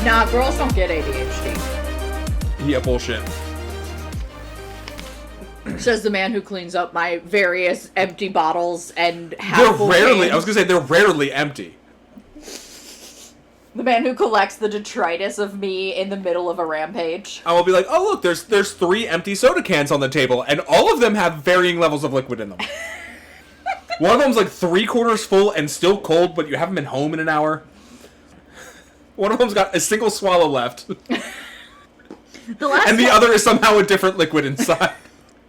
Nah, girls don't get ADHD. Yeah, bullshit. Says the man who cleans up my various empty bottles and They're rarely empty. The man who collects the detritus of me in the middle of a rampage. I will be like, oh look, there's 3 empty soda cans on the table, and all of them have varying levels of liquid in them. One of them's like 3/4 full and still cold, but you haven't been home in an hour. One of them's got a single swallow left. The other is somehow a different liquid inside.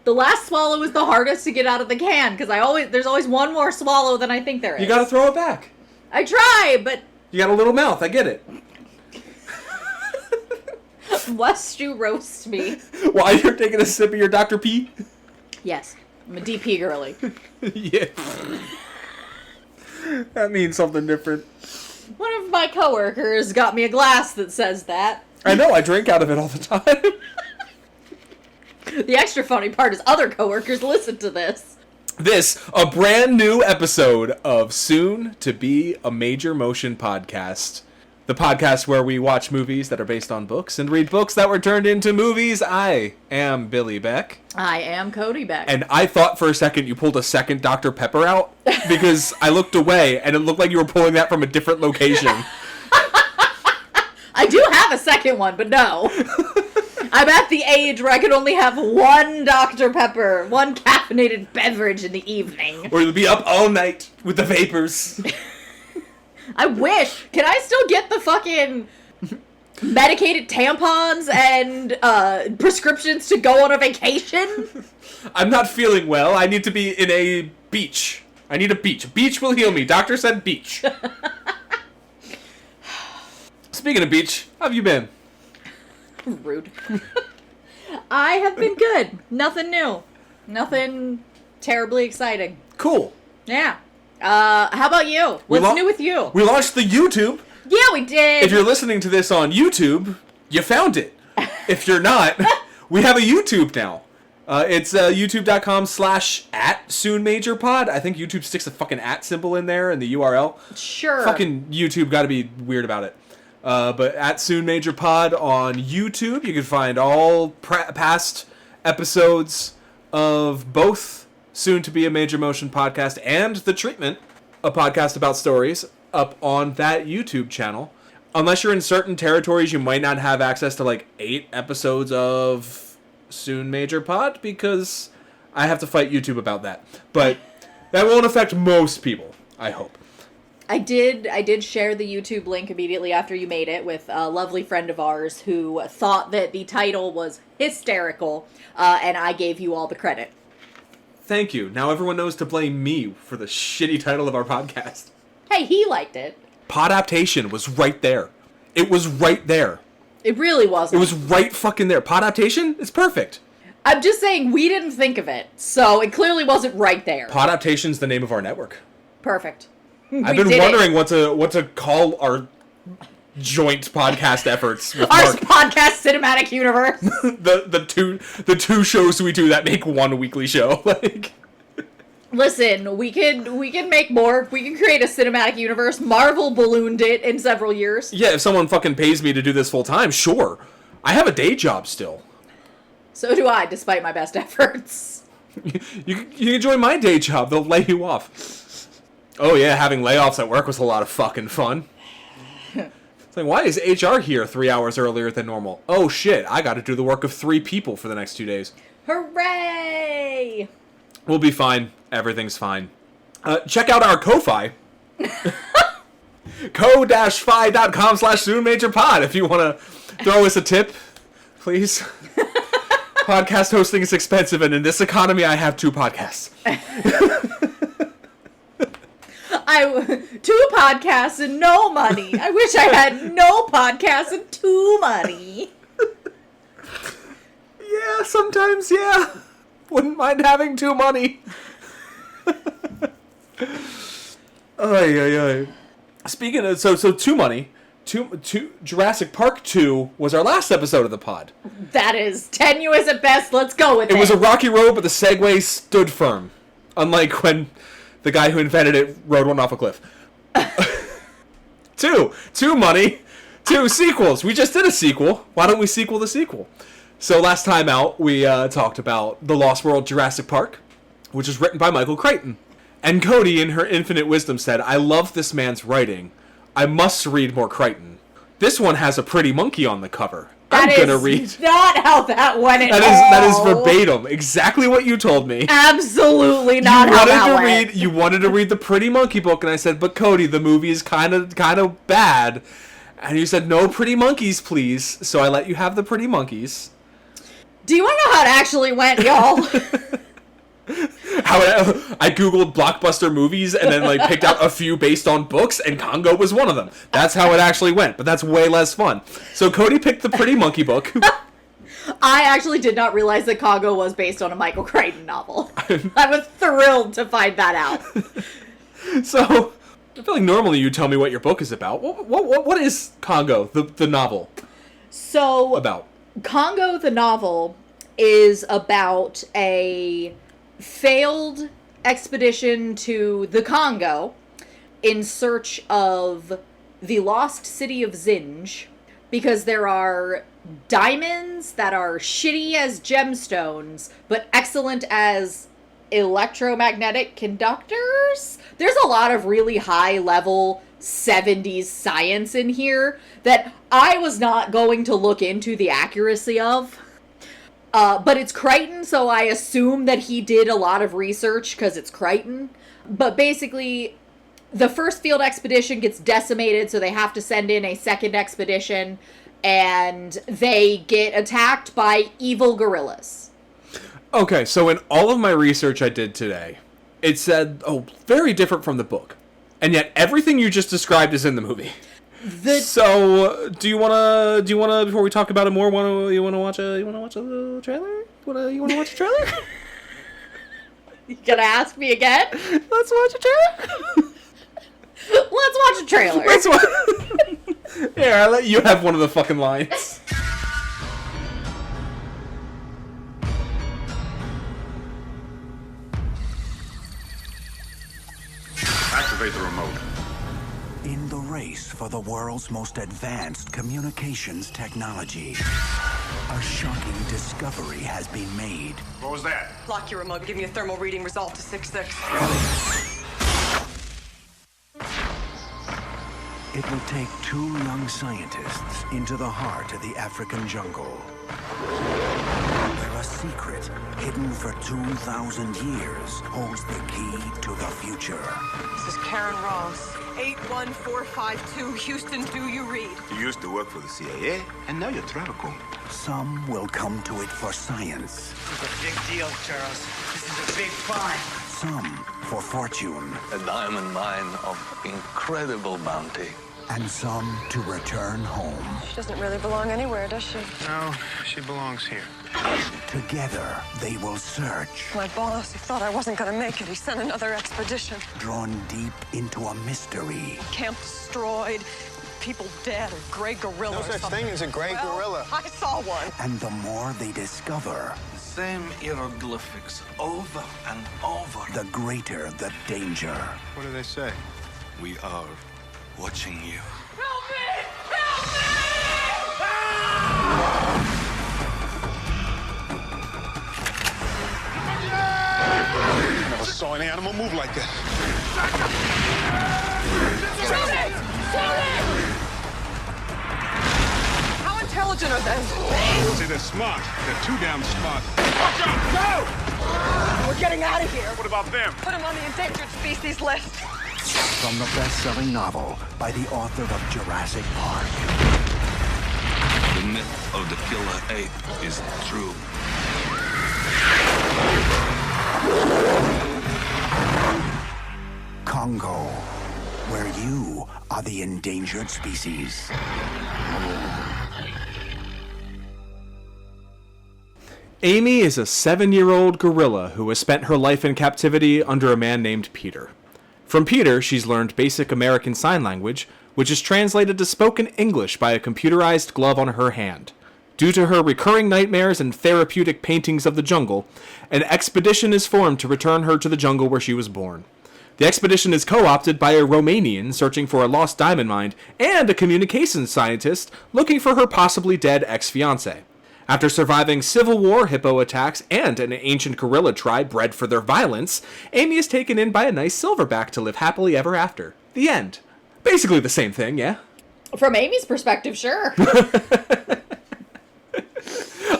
The last swallow is the hardest to get out of the can, because there's always one more swallow than I think there is. You gotta throw it back. I try, but... You got a little mouth, I get it. Must you roast me? While you're taking a sip of your Dr. P? Yes. I'm a DP girly. Yeah. That means something different. One of my coworkers got me a glass that says that. I know, I drink out of it all the time. The extra funny part is other coworkers listen to this. A brand new episode of Soon to Be a Major Motion Podcast. The podcast where we watch movies that are based on books and read books that were turned into movies. I am Billy Beck. I am Codie Beck. And I thought for a second you pulled a second Dr. Pepper out because I looked away and it looked like you were pulling that from a different location. I do have a second one, but no. I'm at the age where I can only have one Dr. Pepper, one caffeinated beverage in the evening. Or you'll be up all night with the vapors. I wish. Can I still get the fucking medicated tampons and prescriptions to go on a vacation? I'm not feeling well. I need to be in a beach. I need a beach. Beach will heal me. Doctor said beach. Speaking of beach, how have you been? Rude. I have been good. Nothing new. Nothing terribly exciting. Cool. Yeah. How about you? What's new with you? We launched the YouTube. Yeah, we did. If you're listening to this on YouTube, you found it. If you're not, we have a YouTube now. It's youtube.com/@soonmajorpod. I think YouTube sticks a fucking @ symbol in there in the URL. Sure. Fucking YouTube gotta be weird about it. But @soonmajorpod on YouTube, you can find all past episodes of both Soon to Be a Major Motion Podcast and The Treatment, a podcast about stories, up on that YouTube channel. Unless you're in certain territories, you might not have access to like 8 episodes of Soon Major Pod, because I have to fight YouTube about that. But that won't affect most people, I hope. I did share the YouTube link immediately after you made it with a lovely friend of ours who thought that the title was hysterical, and I gave you all the credit. Thank you. Now everyone knows to blame me for the shitty title of our podcast. Hey, he liked it. Podaptation was right there. It was right there. It really wasn't. It was right fucking there. Podaptation is perfect. I'm just saying we didn't think of it, so it clearly wasn't right there. Podaptation's the name of our network. Perfect. I've been wondering what to call our joint podcast efforts with our Mark. Podcast cinematic universe. the two shows we do that make one weekly show. Like, listen, we can make more. We can create a cinematic universe. Marvel ballooned it in several years. Yeah, if someone fucking pays me to do this full time, sure. I have a day job still. So do I, despite my best efforts. You can join my day job. They'll lay you off. Oh yeah, having layoffs at work was a lot of fucking fun. It's like, why is HR here 3 hours earlier than normal? Oh shit, I gotta do the work of 3 people for the next 2 days. Hooray! We'll be fine. Everything's fine. Check out our Ko-Fi. ko-fi.com/soonmajorpod if you want to throw us a tip, please. Podcast hosting is expensive, and in this economy, I have 2 podcasts. 2 podcasts and no money. I wish I had no podcasts and 2 money. Yeah, sometimes, yeah. Wouldn't mind having 2 money. Ay. Speaking of, so 2 money, Jurassic Park 2 was our last episode of the pod. That is tenuous at best. Let's go with it. It was a rocky road, but the Segway stood firm. Unlike when the guy who invented it rode one off a cliff. 2 money. 2 sequels. We just did a sequel. Why don't we sequel the sequel? So last time out, we talked about The Lost World Jurassic Park, which was written by Michael Crichton. And Codie, in her infinite wisdom, said, I love this man's writing. I must read more Crichton. This one has a pretty monkey on the cover. I'm gonna read. Not how that went at all. That is verbatim. Exactly what you told me. Absolutely not how that went. You wanted to read the Pretty Monkey book, and I said, but Codie, the movie is kind of bad. And you said, no pretty monkeys, please. So I let you have the Pretty Monkeys. Do you want to know how it actually went, y'all? How I googled blockbuster movies and then like picked out a few based on books, and Congo was one of them. That's how it actually went, but that's way less fun. So Codie picked the Pretty Monkey book. I actually did not realize that Congo was based on a Michael Crichton novel. I was thrilled to find that out. So I feel like normally you tell me what your book is about. What is Congo, the novel? So about Congo, the novel, is about a failed expedition to the Congo in search of the lost city of Zinj, because there are diamonds that are shitty as gemstones but excellent as electromagnetic conductors. There's a lot of really high level 70s science in here that I was not going to look into the accuracy of. But it's Crichton, so I assume that he did a lot of research because it's Crichton. But basically, the first field expedition gets decimated, so they have to send in a second expedition, and they get attacked by evil gorillas. Okay, so in all of my research I did today, it said, very different from the book. And yet everything you just described is in the movie. So, do you wanna before we talk about it more, you wanna watch a trailer? You wanna watch a trailer? You gonna ask me again? Let's watch a trailer. Let's watch a trailer. Here, I'll let you have one of the fucking lines. Activate the remote. In the race for the world's most advanced communications technology, a shocking discovery has been made. What was that? Lock your remote. Give me a thermal reading. Resolve to 6-6. It will take 2 young scientists into the heart of the African jungle, where a secret hidden for 2,000 years holds the key to the future. This is Karen Ross. 81452 Houston, do you read? You used to work for the CIA, and now you're travel. Some will come to it for science. This is a big deal, Charles. This is a big find. Some for fortune. A diamond mine of incredible bounty. And some to return home. She doesn't really belong anywhere, does she? No, she belongs here. Together, they will search. My boss, he thought I wasn't going to make it. He sent another expedition. Drawn deep into a mystery. Camp destroyed, people dead, or gray gorillas. No such thing as a gray gorilla. I saw one. And the more they discover, Same hieroglyphics over and over. the greater the danger. What do they say? We are watching you. I never saw any animal move like that. How intelligent are they? See, they're smart. They're too damn smart. We're getting out of here. What about them? Put them on the endangered species list. From the best-selling novel by the author of Jurassic Park. The myth of the killer ape is true. Congo, where you are the endangered species. Amy is a 7-year-old gorilla who has spent her life in captivity under a man named Peter. From Peter, she's learned basic American Sign Language, which is translated to spoken English by a computerized glove on her hand. Due to her recurring nightmares and therapeutic paintings of the jungle, an expedition is formed to return her to the jungle where she was born. The expedition is co-opted by a Romanian searching for a lost diamond mine and a communications scientist looking for her possibly dead ex-fiancé. After surviving Civil War, hippo attacks, and an ancient gorilla tribe bred for their violence, Amy is taken in by a nice silverback to live happily ever after. The end. Basically the same thing, yeah? From Amy's perspective, sure.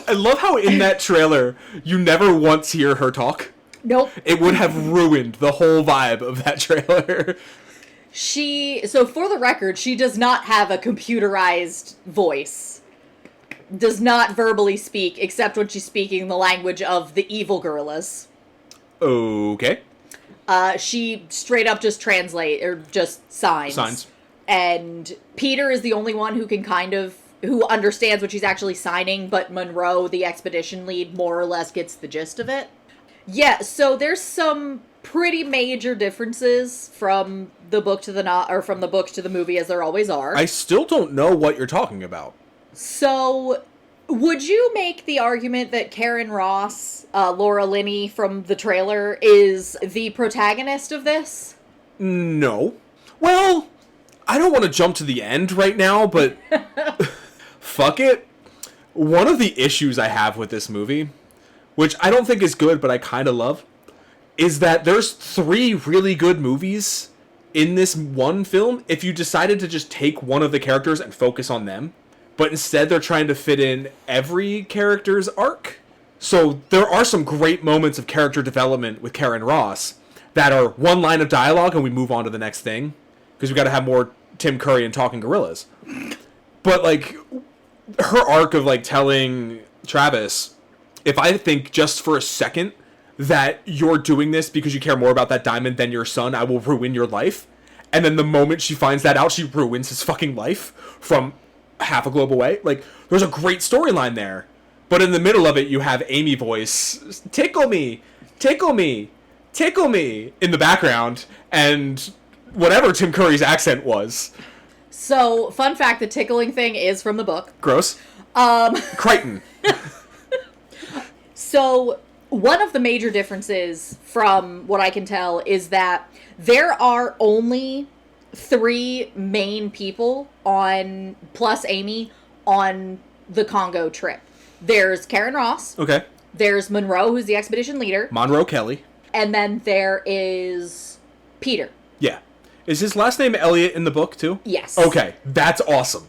I love how in that trailer, you never once hear her talk. Nope. It would have ruined the whole vibe of that trailer. So for the record, she does not have a computerized voice. Does not verbally speak, except when she's speaking the language of the evil gorillas. Okay. She straight up just translate, or just signs. Signs. And Peter is the only one who can who understands what she's actually signing, but Monroe, the expedition lead, more or less gets the gist of it. Yeah, so there's some pretty major differences from the book to from the book to the movie, as there always are. I still don't know what you're talking about. So, would you make the argument that Karen Ross, Laura Linney from the trailer, is the protagonist of this? No. Well, I don't want to jump to the end right now, but fuck it. One of the issues I have with this movie, which I don't think is good, but I kind of love, is that there's 3 really good movies in this one film if you decided to just take one of the characters and focus on them. But instead they're trying to fit in every character's arc. So there are some great moments of character development with Karen Ross that are one line of dialogue and we move on to the next thing. Because we got to have more Tim Curry and Talking Gorillas. But, like, her arc of, like, telling Travis, if I think just for a second that you're doing this because you care more about that diamond than your son, I will ruin your life. And then the moment she finds that out, she ruins his fucking life from half a globe away. Like, there's a great storyline there. But in the middle of it, you have Amy voice, tickle me, tickle me, tickle me, in the background, and whatever Tim Curry's accent was. So, fun fact, the tickling thing is from the book. Gross. Crichton. So, one of the major differences from what I can tell is that there are only 3 main people plus Amy, on the Congo trip. There's Karen Ross. Okay. There's Monroe, who's the expedition leader. Monroe Kelly. And then there is Peter. Yeah. Is his last name Elliot in the book, too? Yes. Okay. That's awesome.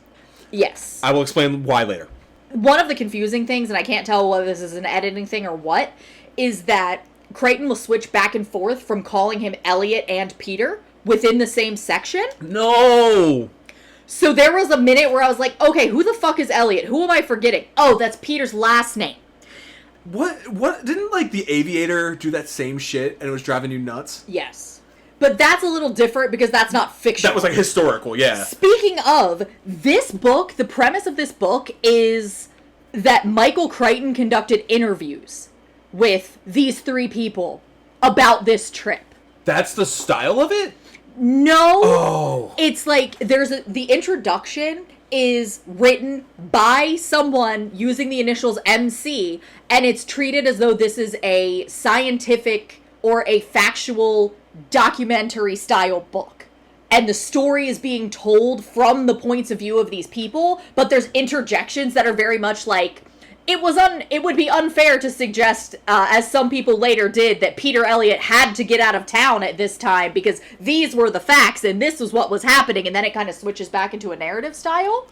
Yes. I will explain why later. One of the confusing things, and I can't tell whether this is an editing thing or what, is that Crichton will switch back and forth from calling him Elliot and Peter within the same section. No! So there was a minute where I was like, okay, who the fuck is Elliot? Who am I forgetting? Oh, that's Peter's last name. What? Didn't, like, The Aviator do that same shit and it was driving you nuts? Yes. But that's a little different because that's not fiction. That was, like, historical, yeah. Speaking of, this book, the premise of this book is that Michael Crichton conducted interviews with these 3 people about this trip. That's the style of it? No. Oh. It's like, the introduction is written by someone using the initials MC, and it's treated as though this is a scientific or a factual documentary style book. And the story is being told from the points of view of these people, but there's interjections that are very much like, it would be unfair to suggest, as some people later did, that Peter Elliot had to get out of town at this time because these were the facts and this was what was happening, and then it kind of switches back into a narrative style.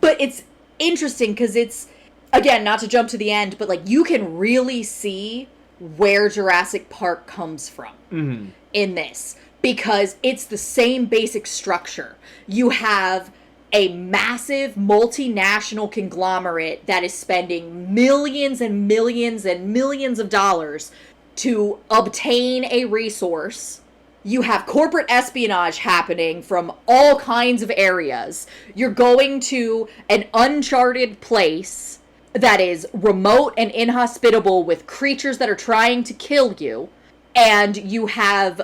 But it's interesting because it's, again, not to jump to the end, but like you can really see where Jurassic Park comes from in this, because it's the same basic structure. You have a massive multinational conglomerate that is spending millions and millions and millions of dollars to obtain a resource. You have corporate espionage happening from all kinds of areas. You're going to an uncharted place that is remote and inhospitable with creatures that are trying to kill you. And you have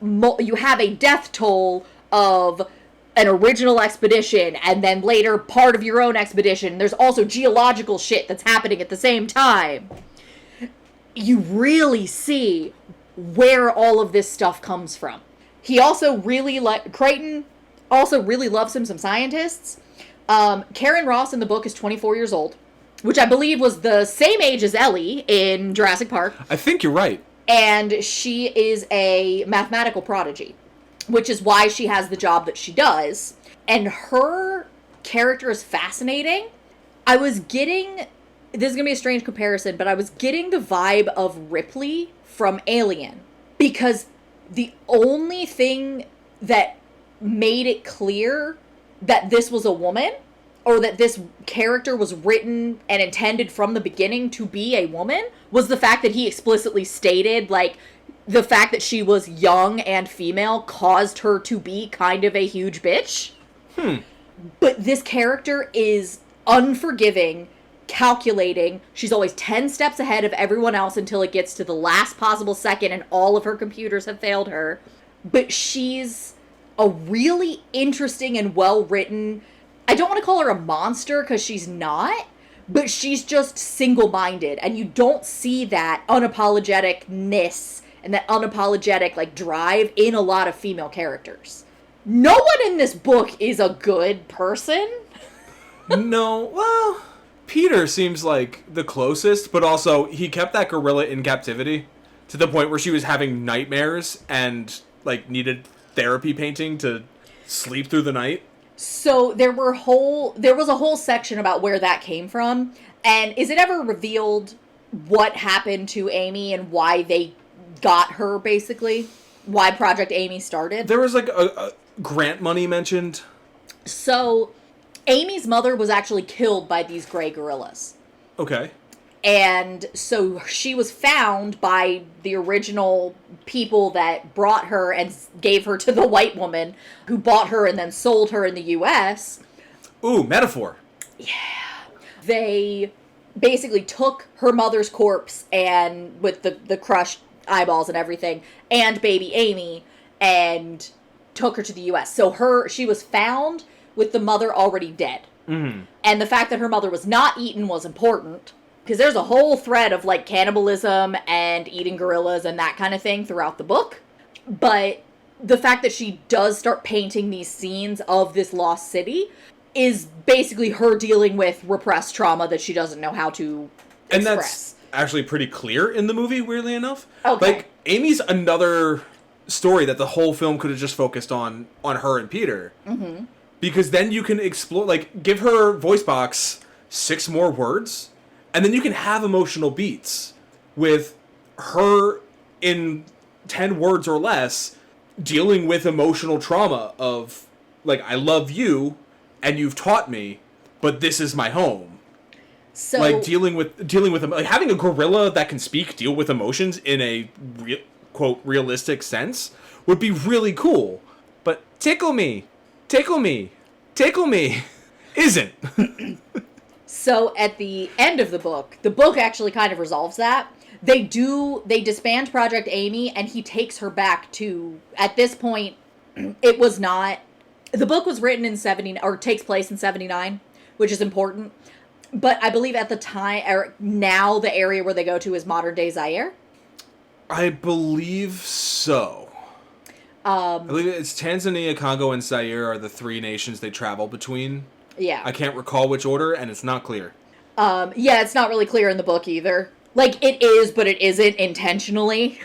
a death toll of an original expedition, and then later part of your own expedition. There's also geological shit that's happening at the same time. You really see where all of this stuff comes from. He also Crichton also really loves him some scientists. Karen Ross in the book is 24 years old, which I believe was the same age as Ellie in Jurassic Park. I think you're right. And she is a mathematical prodigy, which is why she has the job that she does. And her character is fascinating. This is going to be a strange comparison, but I was getting the vibe of Ripley from Alien. Because the only thing that made it clear that this was a woman, or that this character was written and intended from the beginning to be a woman, was the fact that he explicitly stated, like, the fact that she was young and female caused her to be kind of a huge bitch. But this character is unforgiving, calculating. She's always 10 steps ahead of everyone else until it gets to the last possible second and all of her computers have failed her. But she's a really interesting and well-written... I don't want to call her a monster, because she's not, but she's just single-minded, and you don't see that unapologeticness and that unapologetic, like, drive in a lot of female characters. No one in this book is a good person. No, well, Peter seems like the closest, but also he kept that gorilla in captivity to the point where she was having nightmares and, like, needed therapy painting to sleep through the night. So there was a whole section about where that came from. And is it ever revealed what happened to Amy and why they got her, basically? Why Project Amy started? There was, like, a grant money mentioned. So Amy's mother was actually killed by these gray gorillas. Okay. And so she was found by the original people that brought her and gave her to the white woman who bought her and then sold her in the U.S. Ooh, metaphor. Yeah. They basically took her mother's corpse and with the crushed eyeballs and everything and baby Amy and took her to the U.S. So she was found with the mother already dead. Mm-hmm. And the fact that her mother was not eaten was important. Because there's a whole thread of, like, cannibalism and eating gorillas and that kind of thing throughout the book. But the fact that she does start painting these scenes of this lost city is basically her dealing with repressed trauma that she doesn't know how to express. And that's actually pretty clear in the movie, weirdly enough. Okay. Like, Amy's another story that the whole film could have just focused on her and Peter. Mm-hmm. Because then you can explore, like, give her voice box 6 more words... And then you can have emotional beats with her in 10 words or less dealing with emotional trauma of, like, I love you and you've taught me, but this is my home. So, like, dealing with like, having a gorilla that can speak, deal with emotions in a quote realistic sense would be really cool. But tickle me isn't. So at the end of the book actually kind of resolves that. They disband Project Amy, and he takes her back to, at this point, it was not, the book was written in 70, or takes place in 79, which is important. But I believe at the time, or now the area where they go to is modern day Zaire. I believe so. I believe it's Tanzania, Congo, and Zaire are the 3 nations they travel between. Yeah. I can't recall which order, and it's not clear. Yeah, it's not really clear in the book either. Like, it is, but it isn't intentionally.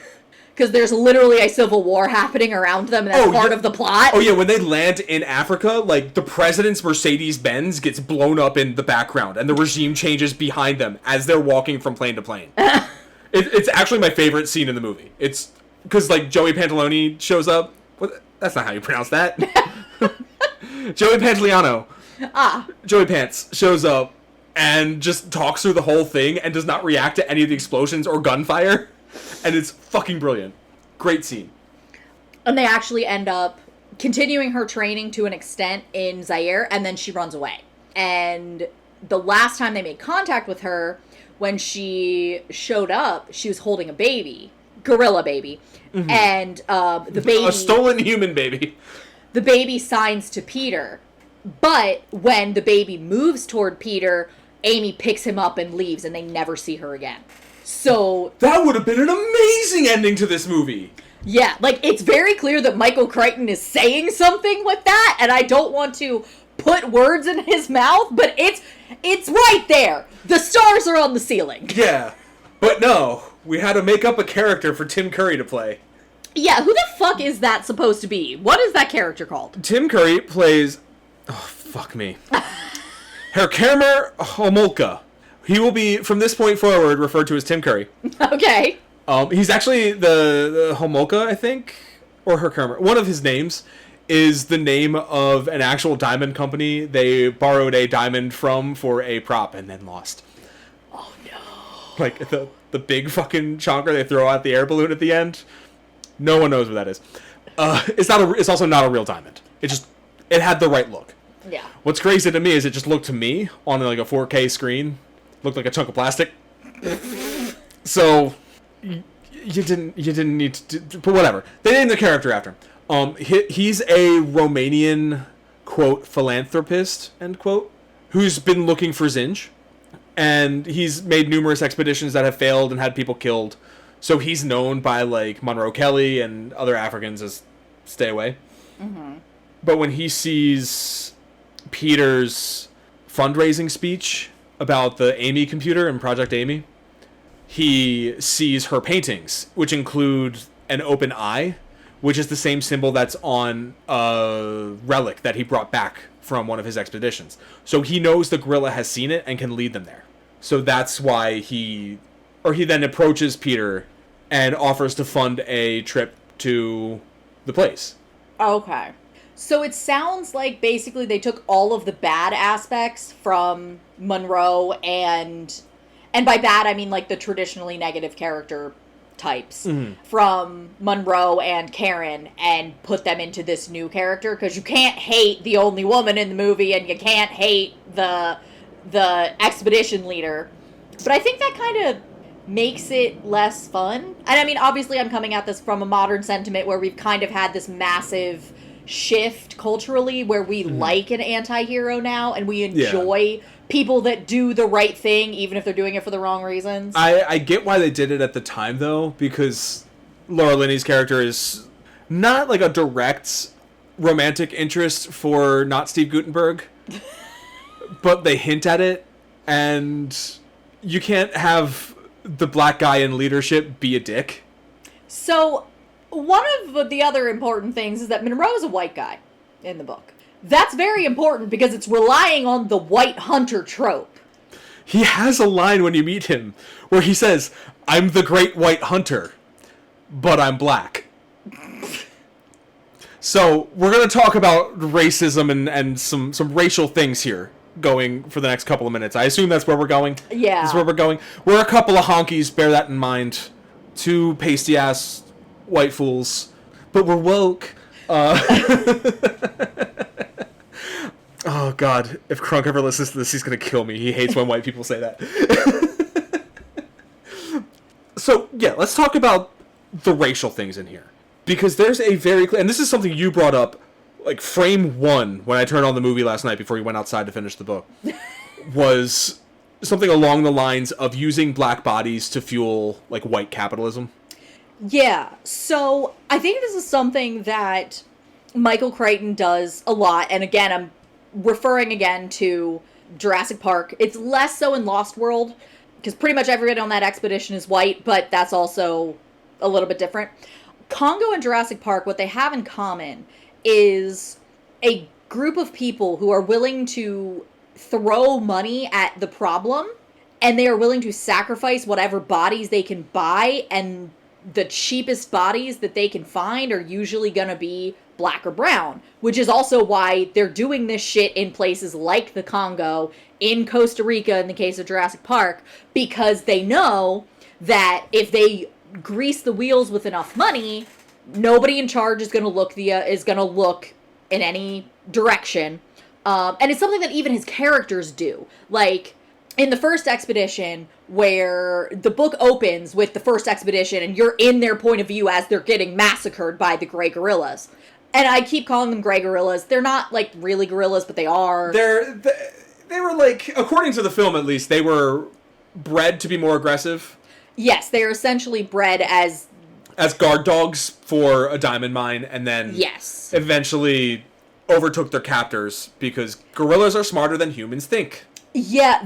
Because there's literally a civil war happening around them, and that's part of the plot. Oh, yeah, when they land in Africa, like, the president's Mercedes-Benz gets blown up in the background, and the regime changes behind them as they're walking from plane to plane. It's actually my favorite scene in the movie. It's because, like, Joey Pantoliano shows up. What? That's not how you pronounce that. Joey Pantoliano. Joey Pants shows up and just talks through the whole thing and does not react to any of the explosions or gunfire. And it's fucking brilliant. Great scene. And they actually end up continuing her training to an extent in Zaire, and then she runs away. And the last time they made contact with her, when she showed up, she was holding a baby. Gorilla baby. Mm-hmm. And the baby... A stolen human baby. The baby signs to Peter. But when the baby moves toward Peter, Amy picks him up and leaves, and they never see her again. So... That would have been an amazing ending to this movie! Yeah, like, it's very clear that Michael Crichton is saying something with that, and I don't want to put words in his mouth, but it's right there. The stars are on the ceiling. Yeah, but no, we had to make up a character for Tim Curry to play. Yeah, who the fuck is that supposed to be? What is that character called? Tim Curry plays... Oh, fuck me. Herkimer Homolka. He will be, from this point forward, referred to as Tim Curry. Okay. He's actually the Homolka, I think, or Herkimer. One of his names is the name of an actual diamond company they borrowed a diamond from for a prop and then lost. Oh, no. Like, the big fucking chonker they throw out the air balloon at the end. No one knows what that is. It's also not a real diamond. It had the right look. Yeah. What's crazy to me is it just looked to me on like a 4K screen, looked like a chunk of plastic. So you didn't need to do, but whatever. They named the character after him. He's a Romanian, quote, philanthropist, end quote, who's been looking for Zinj, and he's made numerous expeditions that have failed and had people killed. So he's known by like Monroe Kelly and other Africans as stay away. Mm-hmm. But when he sees Peter's fundraising speech about the Amy computer and Project Amy, he sees her paintings, which include an open eye, which is the same symbol that's on a relic that he brought back from one of his expeditions. So he knows the gorilla has seen it and can lead them there. So that's why he then approaches Peter and offers to fund a trip to the place. Okay. So it sounds like basically they took all of the bad aspects from Monroe and by bad I mean like the traditionally negative character types from Monroe and Karen and put them into this new character, because you can't hate the only woman in the movie and you can't hate the expedition leader. But I think that kind of makes it less fun. And I mean, obviously I'm coming at this from a modern sentiment where we've kind of had this massive shift culturally where we like an anti-hero now and we enjoy people that do the right thing even if they're doing it for the wrong reasons. I get why they did it at the time though, because Laura Linney's character is not like a direct romantic interest for not Steve Guttenberg, but they hint at it, and you can't have the black guy in leadership be a dick. So one of the other important things is that Monroe is a white guy in the book. That's very important because it's relying on the white hunter trope. He has a line when you meet him where he says, "I'm the great white hunter, but I'm black." So we're going to talk about racism and some racial things here going for the next couple of minutes. I assume that's where we're going. Yeah. That's where we're going. We're a couple of honkies, bear that in mind. Two pasty-ass white fools. But we're woke. Oh, God. If Crunk ever listens to this, he's going to kill me. He hates when white people say that. So, yeah, let's talk about the racial things in here. Because there's a very clear... And this is something you brought up, like, frame one, when I turned on the movie last night before you went outside to finish the book, was something along the lines of using black bodies to fuel, like, white capitalism. Yeah. So, I think this is something that Michael Crichton does a lot. And again, I'm referring again to Jurassic Park. It's less so in Lost World, because pretty much everybody on that expedition is white, but that's also a little bit different. Congo and Jurassic Park, what they have in common is a group of people who are willing to throw money at the problem, and they are willing to sacrifice whatever bodies they can buy, and the cheapest bodies that they can find are usually going to be black or brown, which is also why they're doing this shit in places like the Congo, in Costa Rica in the case of Jurassic Park, because they know that if they grease the wheels with enough money, nobody in charge is going to look in any direction. And it's something that even his characters do. Like, in the first expedition, where the book opens with the first expedition, and you're in their point of view as they're getting massacred by the gray gorillas. And I keep calling them gray gorillas. They're not, like, really gorillas, but they are. They were, like, according to the film at least, they were bred to be more aggressive. Yes, they're essentially bred as as guard dogs for a diamond mine, and then Yes. eventually overtook their captors because gorillas are smarter than humans think. Yeah,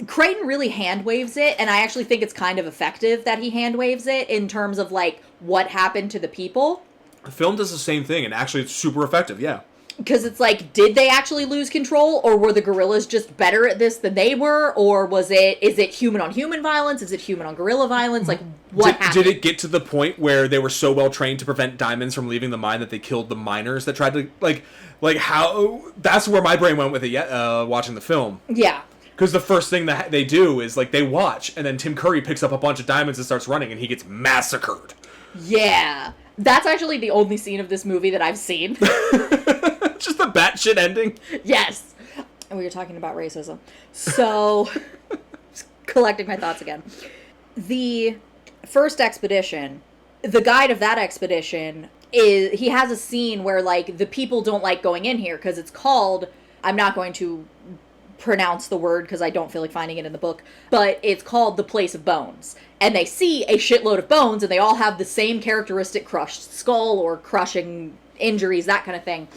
Crichton really hand waves it, and I actually think it's kind of effective that he hand waves it in terms of, like, what happened to the people. The film does the same thing, and actually it's super effective, yeah. Because it's like, did they actually lose control, or were the gorillas just better at this than they were, or is it human-on-human violence? Is it human-on-gorilla violence? Like, what happened? Did it get to the point where they were so well trained to prevent diamonds from leaving the mine that they killed the miners that tried to, like how, that's where my brain went with it, watching the film. Yeah. Because the first thing that they do is, like, they watch, and then Tim Curry picks up a bunch of diamonds and starts running, and he gets massacred. Yeah. That's actually the only scene of this movie that I've seen. Just the batshit ending. Yes. And we were talking about racism. So, just collecting my thoughts again. The first expedition, the guide of that expedition, he has a scene where, like, the people don't like going in here because it's called, I'm not going to pronounce the word because I don't feel like finding it in the book, but it's called the Place of Bones. And they see a shitload of bones, and they all have the same characteristic crushed skull or crushing injuries, that kind of thing.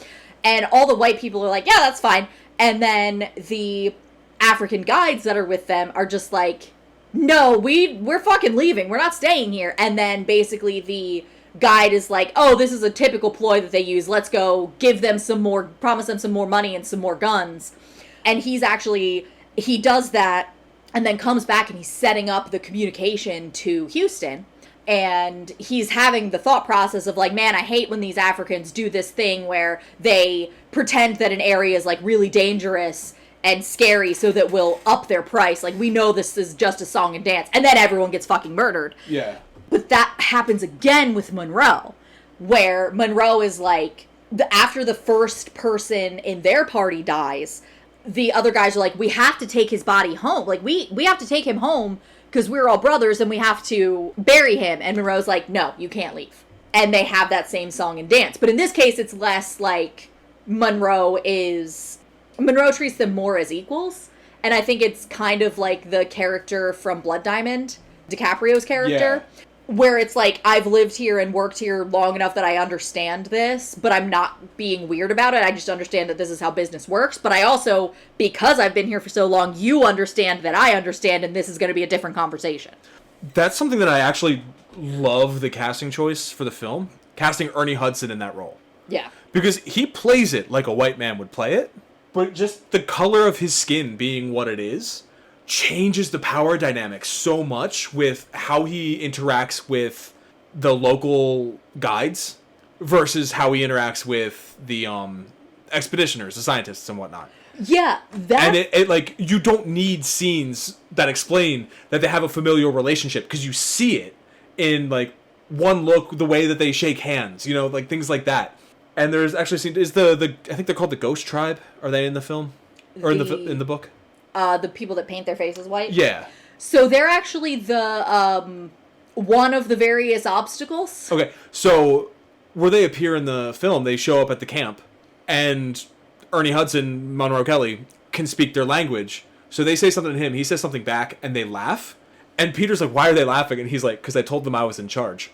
And all the white people are like, yeah, that's fine. And then the African guides that are with them are just like, no, we're fucking leaving. We're not staying here. And then basically the guide is like, oh, this is a typical ploy that they use. Let's go promise them some more money and some more guns. And he does that and then comes back and he's setting up the communication to Houston. And he's having the thought process of, like, man, I hate when these Africans do this thing where they pretend that an area is, like, really dangerous and scary so that we'll up their price. Like, we know this is just a song and dance. And then everyone gets fucking murdered. Yeah. But that happens again with Monroe, where Monroe is like, after the first person in their party dies, the other guys are like, we have to take his body home. Like, we have to take him home because we're all brothers and we have to bury him. And Monroe's like, no, you can't leave. And they have that same song and dance. But in this case, it's less like Monroe treats them more as equals. And I think it's kind of like the character from Blood Diamond, DiCaprio's character. Yeah. Where it's like, I've lived here and worked here long enough that I understand this, but I'm not being weird about it. I just understand that this is how business works. But I also, because I've been here for so long, you understand that I understand, and this is going to be a different conversation. That's something that I actually love the casting choice for the film. Casting Ernie Hudson in that role. Yeah. Because he plays it like a white man would play it, but just the color of his skin being what it is changes the power dynamic so much with how he interacts with the local guides versus how he interacts with the expeditioners, the scientists and whatnot. Yeah, and it like, you don't need scenes that explain that they have a familial relationship because you see it in, like, one look, the way that they shake hands, like things like that. And there's actually I think they're called the Ghost Tribe. Are they in the film or in the book? The people that paint their faces white? Yeah. So they're actually the, one of the various obstacles. Okay, so where they appear in the film, they show up at the camp, and Ernie Hudson, Monroe Kelly, can speak their language. So they say something to him, he says something back, and they laugh. And Peter's like, why are they laughing? And he's like, because I told them I was in charge.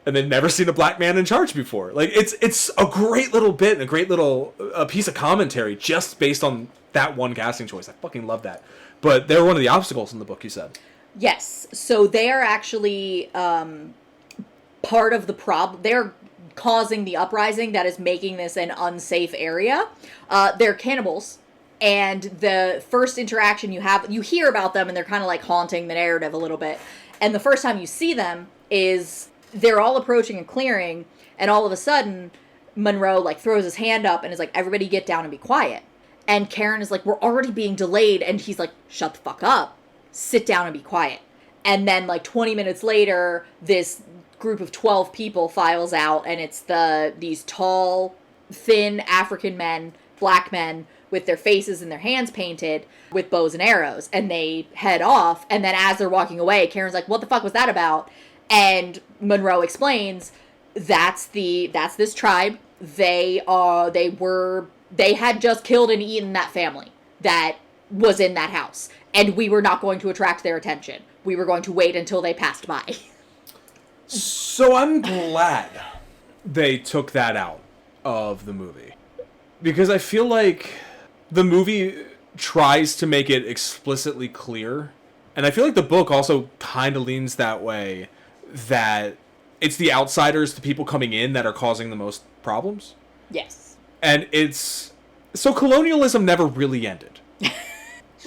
And they've never seen a black man in charge before. Like, it's a great little bit and a great little piece of commentary just based on that one casting choice. I fucking love that. But they're one of the obstacles in the book, you said. Yes. So they are actually part of the problem. They're causing the uprising that is making this an unsafe area. They're cannibals. And the first interaction you hear about them, and they're kind of like haunting the narrative a little bit. And the first time you see them is they're all approaching a clearing, and all of a sudden, Monroe, like, throws his hand up and is like, everybody get down and be quiet. And Karen is like, we're already being delayed. And he's like, shut the fuck up. Sit down and be quiet. And then, like, 20 minutes later, this group of 12 people files out, and it's these tall, thin African men, black men, with their faces and their hands painted with bows and arrows. And they head off. And then as they're walking away, Karen's like, what the fuck was that about? And Monroe explains, that's this tribe. They had just killed and eaten that family that was in that house. And we were not going to attract their attention. We were going to wait until they passed by. So I'm glad they took that out of the movie. Because I feel like the movie tries to make it explicitly clear. And I feel like the book also kind of leans that way, that it's the outsiders, the people coming in, that are causing the most problems. Yes. And it's... So colonialism never really ended.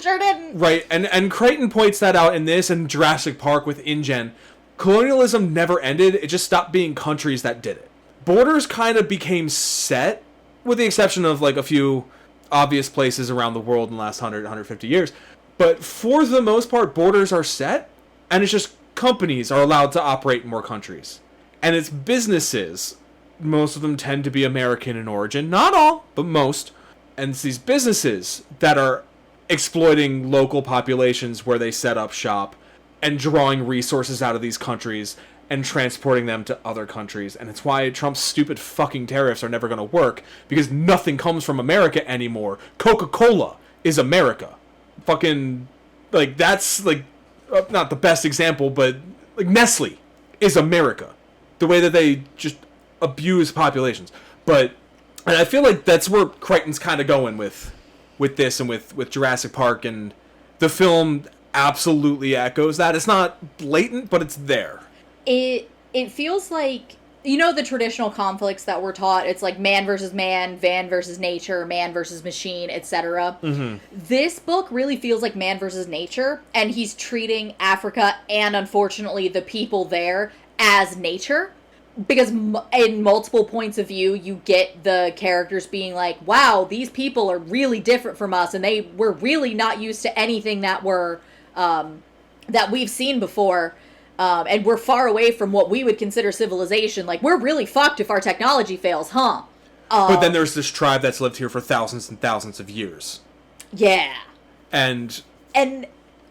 Sure didn't. Right, and Crichton points that out in this and Jurassic Park with InGen. Colonialism never ended, it just stopped being countries that did it. Borders kind of became set, with the exception of like a few obvious places around the world in the last 150 years. But for the most part, borders are set, and it's just companies are allowed to operate in more countries. And it's businesses, most of them tend to be American in origin, not all, but most. And it's these businesses that are exploiting local populations where they set up shop and drawing resources out of these countries and transporting them to other countries. And it's why Trump's stupid fucking tariffs are never going to work, because nothing comes from America anymore. Coca-Cola is America. Fucking, like, that's, like, not the best example, but, like, Nestle is America. The way that they just abuse populations. But, and I feel like that's where Crichton's kind of going with this and with Jurassic Park, and the film absolutely echoes that. It's not blatant, but it's there. It feels like, you know, the traditional conflicts that we're taught. It's like man versus man, van versus nature, man versus machine, etc. Mm-hmm. This book really feels like man versus nature, and he's treating Africa and, unfortunately, the people there as nature. Because in multiple points of view, you get the characters being like, wow, these people are really different from us, and they were really not used to anything that that we've seen before. And we're far away from what we would consider civilization. Like, we're really fucked if our technology fails, huh? But then there's this tribe that's lived here for thousands and thousands of years. Yeah. And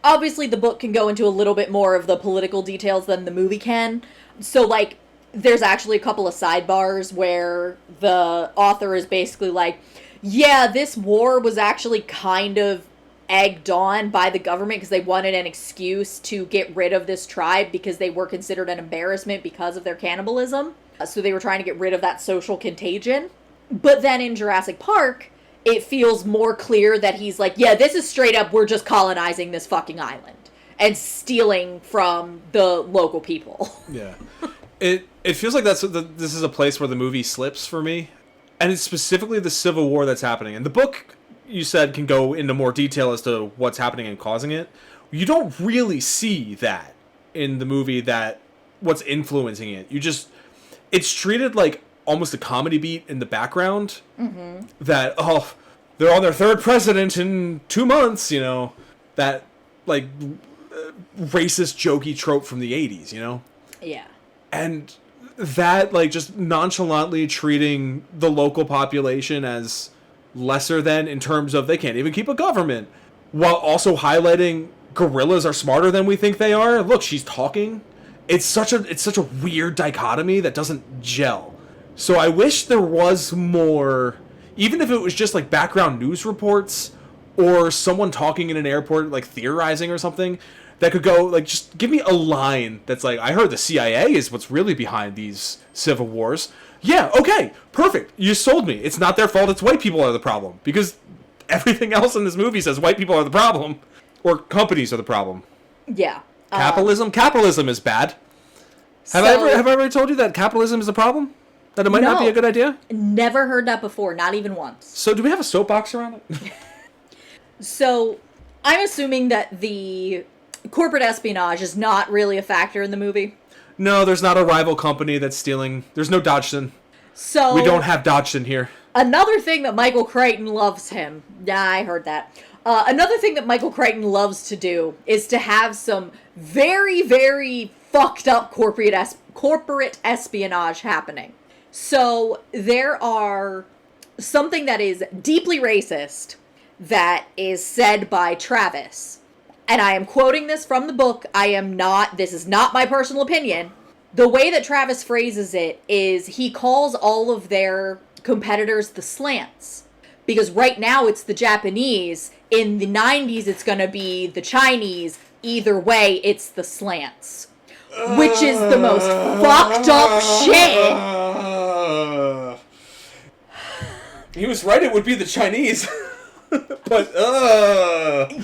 obviously the book can go into a little bit more of the political details than the movie can. So, like, there's actually a couple of sidebars where the author is basically like, yeah, this war was actually kind of egged on by the government because they wanted an excuse to get rid of this tribe because they were considered an embarrassment because of their cannibalism. So they were trying to get rid of that social contagion. But then in Jurassic Park, it feels more clear that he's like, yeah, this is straight up, we're just colonizing this fucking island and stealing from the local people. Yeah. It feels like this is a place where the movie slips for me. And it's specifically the Civil War that's happening. And the book, you said, can go into more detail as to what's happening and causing it. You don't really see that in the movie, that what's influencing it. It's treated like almost a comedy beat in the background. Mm-hmm. That, oh, they're on their third president in 2 months, you know. That, like, racist, jokey trope from the 80s, you know? Yeah. And that, like, just nonchalantly treating the local population as lesser than, in terms of they can't even keep a government, while also highlighting gorillas are smarter than we think they are. Look, she's talking. It's such a weird dichotomy that doesn't gel. So I wish there was more, even if it was just like background news reports or someone talking in an airport, like theorizing or something, that could go, like, just give me a line that's like, I heard the CIA is what's really behind these civil wars. Yeah, okay, perfect. You sold me. It's not their fault, it's white people are the problem. Because everything else in this movie says white people are the problem. Or companies are the problem. Yeah. Capitalism is bad. Have I ever told you that capitalism is a problem? That it might not be a good idea? Never heard that before, not even once. So do we have a soapbox around it? So, I'm assuming that the corporate espionage is not really a factor in the movie. No, there's not a rival company that's stealing. There's no Dodgson. So we don't have Dodgson here. Another thing that Michael Crichton loves him. Yeah, I heard that. Another thing that Michael Crichton loves to do is to have some very, very fucked up corporate espionage happening. So there are something that is deeply racist that is said by Travis. And I am quoting this from the book. This is not my personal opinion. The way that Travis phrases it is he calls all of their competitors the slants Because right now it's the Japanese. In the 90s, it's going to be the Chinese. Either way, it's the slants. Which is the most fucked up shit. He was right, it would be the Chinese. But,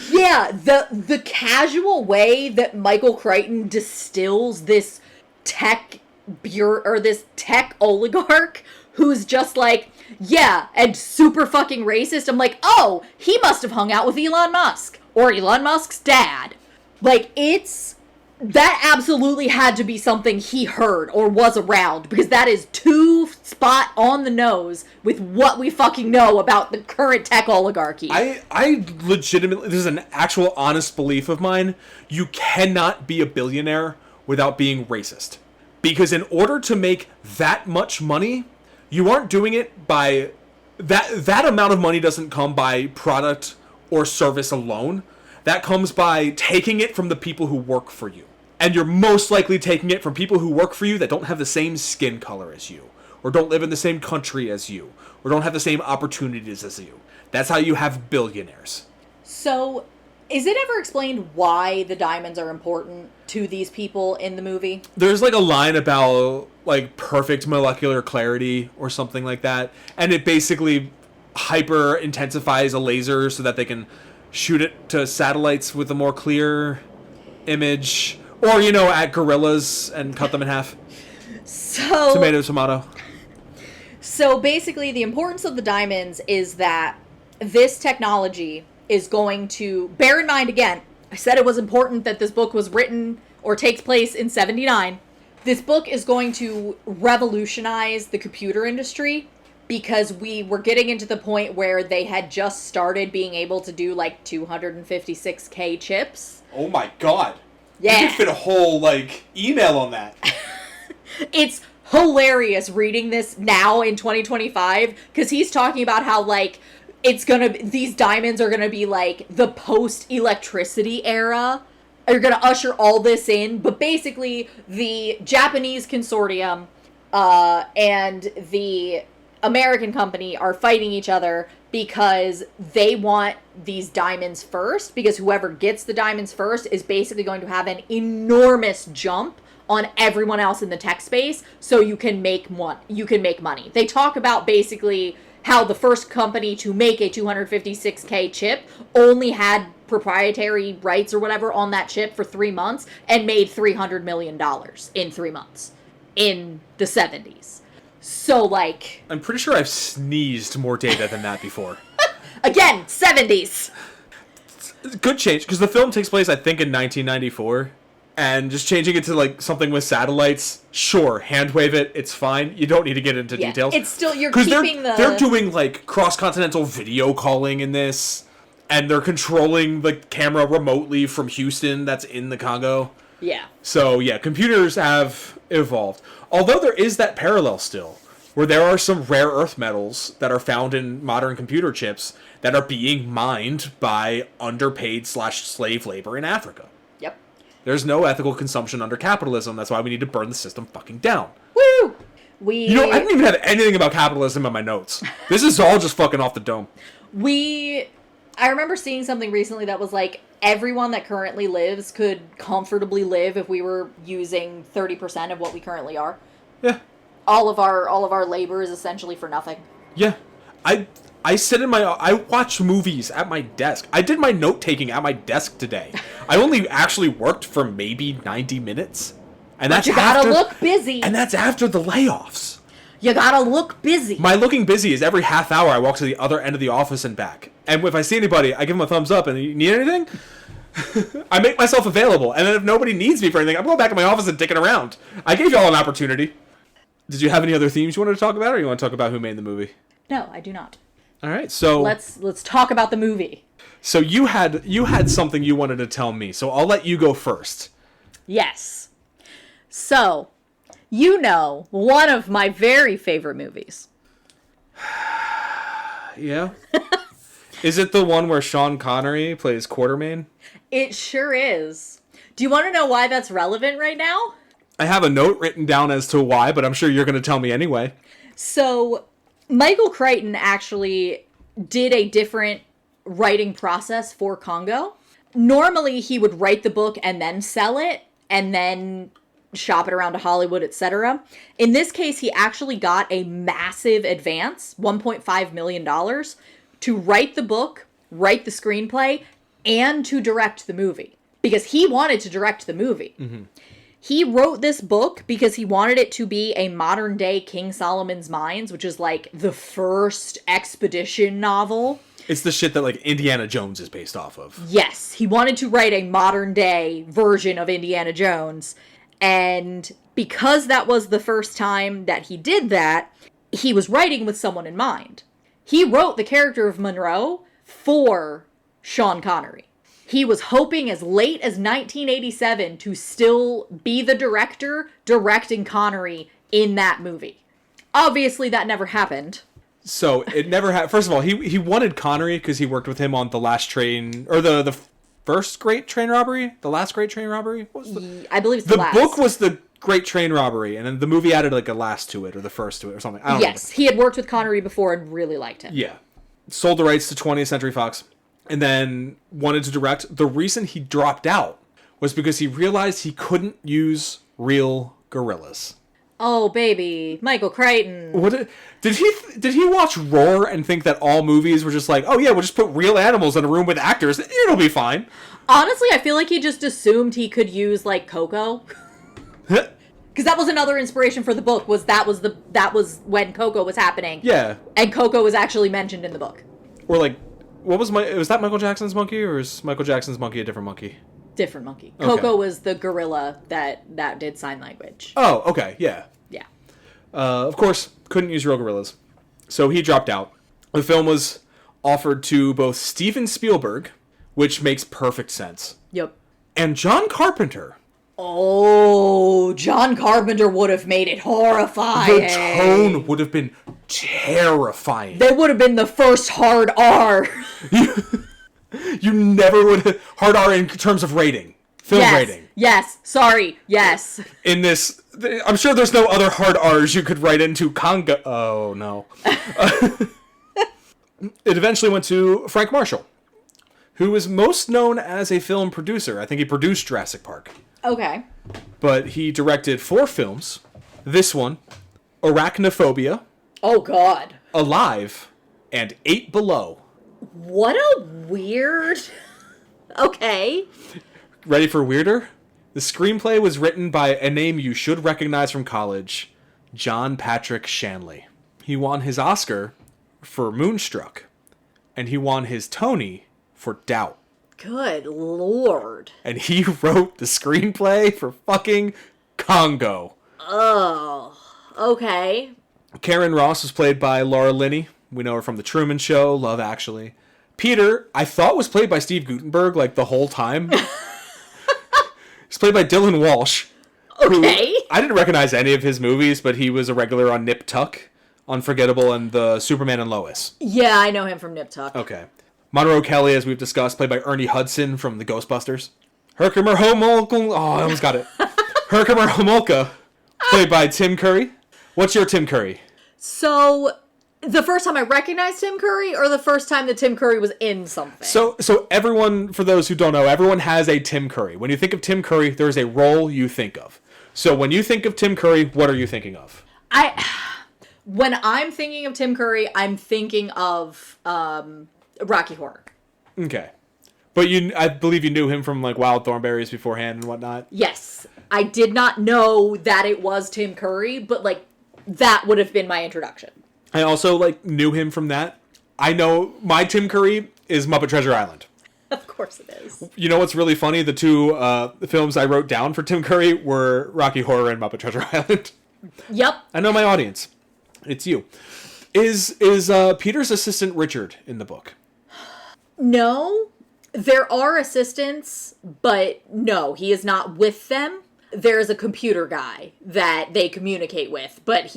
Yeah, the casual way that Michael Crichton distills this tech this tech oligarch who's just like, yeah, and super fucking racist. I'm like, oh, he must have hung out with Elon Musk. Or Elon Musk's dad. Like, that absolutely had to be something he heard or was around, because that is too spot on the nose with what we fucking know about the current tech oligarchy. I legitimately, this is an actual honest belief of mine, you cannot be a billionaire without being racist. Because in order to make that much money, you aren't doing it by, that amount of money doesn't come by product or service alone. That comes by taking it from the people who work for you. And you're most likely taking it from people who work for you that don't have the same skin color as you, or don't live in the same country as you, or don't have the same opportunities as you. That's how you have billionaires. So, is it ever explained why the diamonds are important to these people in the movie? There's like a line about like perfect molecular clarity or something like that, and it basically hyper intensifies a laser so that they can shoot it to satellites with a more clear image. Or, at gorillas and cut them in half. So... Tomato. So, basically, the importance of the diamonds is that this technology is going to... Bear in mind, again, I said it was important that this book was written or takes place in 1979. This book is going to revolutionize the computer industry, because we were getting into the point where they had just started being able to do, like, 256K chips. Oh my god. Yeah. You could fit a whole, email on that. It's hilarious reading this now in 2025, because he's talking about how, these diamonds are gonna be, the post-electricity era. You're gonna usher all this in, but basically, the Japanese consortium, and the American company are fighting each other because they want these diamonds first, because whoever gets the diamonds first is basically going to have an enormous jump on everyone else in the tech space, so you can make money. They talk about basically how the first company to make a 256K chip only had proprietary rights or whatever on that chip for 3 months and made $300 million in 3 months in the 70s. So, I'm pretty sure I've sneezed more data than that before. Again, 70s. Good change, because the film takes place, I think, in 1994. And just changing it to, something with satellites, sure, hand wave it, it's fine. You don't need to get into details. It's still, you're keeping they're doing, cross-continental video calling in this. And they're controlling the camera remotely from Houston that's in the Congo. Yeah. So, yeah, computers have evolved. Although there is that parallel still, where there are some rare earth metals that are found in modern computer chips that are being mined by underpaid/slave labor in Africa. Yep. There's no ethical consumption under capitalism. That's why we need to burn the system fucking down. Woo! I didn't even have anything about capitalism in my notes. This is all just fucking off the dome. I remember seeing something recently that was everyone that currently lives could comfortably live if we were using 30% of what we currently are. Yeah. All of our labor is essentially for nothing. Yeah. I watch movies at my desk. I did my note-taking at my desk today. I only actually worked for maybe 90 minutes. And that's you gotta look busy. And that's after the layoffs. You gotta look busy. My looking busy is every half hour I walk to the other end of the office and back. And if I see anybody, I give them a thumbs up and you need anything? I make myself available. And then if nobody needs me for anything, I'm going back to my office and dicking around. I gave y'all an opportunity. Did you have any other themes you wanted to talk about, or you want to talk about who made the movie? No, I do not. All right, so let's talk about the movie. So you had something you wanted to tell me, so I'll let you go first. Yes. So, one of my very favorite movies. Yeah? Is it the one where Sean Connery plays Quartermain? It sure is. Do you want to know why that's relevant right now? I have a note written down as to why, but I'm sure you're going to tell me anyway. So, Michael Crichton actually did a different writing process for Congo. Normally, he would write the book and then sell it, and then shop it around to Hollywood, etc. In this case, he actually got a massive advance, $1.5 million, to write the book, write the screenplay, and to direct the movie. Because he wanted to direct the movie. Mm-hmm. He wrote this book because he wanted it to be a modern-day King Solomon's Mines, which is like the first expedition novel. It's the shit that like Indiana Jones is based off of. Yes, he wanted to write a modern-day version of Indiana Jones. And because that was the first time that he did that, he was writing with someone in mind. He wrote the character of Monroe for Sean Connery. He was hoping as late as 1987 to still be the director directing Connery in that movie. Obviously, that never happened. So it never happened. First of all, he wanted Connery because he worked with him on The Last Train, or the first Great Train Robbery? The Last Great Train Robbery? What was I believe it's the last. The book was The Great Train Robbery, and then the movie added like a last to it, or the first to it, or something. I don't know. Yes, he had worked with Connery before and really liked him. Yeah. Sold the rights to 20th Century Fox, and then wanted to direct. The reason he dropped out was because he realized he couldn't use real gorillas. Oh, baby. Michael Crichton. What did he watch Roar and think that all movies were just like, oh yeah, we'll just put real animals in a room with actors, it'll be fine? Honestly, I feel like he just assumed he could use like Coco. Because that was another inspiration for the book, that was when Coco was happening. Yeah. And Coco was actually mentioned in the book. Or like, was that Michael Jackson's monkey, or is Michael Jackson's monkey a different monkey? Different monkey. Okay. Coco was the gorilla that did sign language. Oh, okay, yeah. Yeah. Of course, couldn't use real gorillas. So he dropped out. The film was offered to both Steven Spielberg, which makes perfect sense. Yep. And John Carpenter. Oh, John Carpenter would have made it horrifying. The tone would have been terrifying. That would have been the first hard R. You never would have... Hard R in terms of rating. Film rating. Yes. Sorry. Yes. In this... I'm sure there's no other hard R's you could write into Congo... Oh, no. It eventually went to Frank Marshall, who is most known as a film producer. I think he produced Jurassic Park. Okay. But he directed 4 films. This one, Arachnophobia. Oh, God. Alive, and 8 Below. What a weird... Okay. Ready for weirder? The screenplay was written by a name you should recognize from college, John Patrick Shanley. He won his Oscar for Moonstruck, and he won his Tony for Doubt. Good Lord. And he wrote the screenplay for fucking Congo. Oh, okay. Karen Ross was played by Laura Linney. We know her from The Truman Show, Love Actually. Peter, I thought was played by Steve Guttenberg like the whole time. He's played by Dylan Walsh. Okay. I didn't recognize any of his movies, but he was a regular on Nip Tuck, Unforgettable, and the Superman and Lois. Yeah, I know him from Nip Tuck. Okay. Monroe Kelly, as we've discussed, played by Ernie Hudson from the Ghostbusters. Herkimer Homolka. Oh, I almost got it. Herkimer Homolka, played by Tim Curry. What's your Tim Curry? So, the first time I recognized Tim Curry, or the first time that Tim Curry was in something? So everyone, for those who don't know, everyone has a Tim Curry. When you think of Tim Curry, there's a role you think of. So when you think of Tim Curry, what are you thinking of? When I'm thinking of Tim Curry, I'm thinking of Rocky Horror. Okay. But I believe you knew him from like Wild Thornberrys beforehand and whatnot. Yes. I did not know that it was Tim Curry, but like that would have been my introduction. I also like knew him from that. I know my Tim Curry is Muppet Treasure Island. Of course it is. You know what's really funny? The 2 films I wrote down for Tim Curry were Rocky Horror and Muppet Treasure Island. Yep. I know my audience. It's you. Is Peter's assistant Richard in the book? No. There are assistants, but no, he is not with them. There's a computer guy that they communicate with, but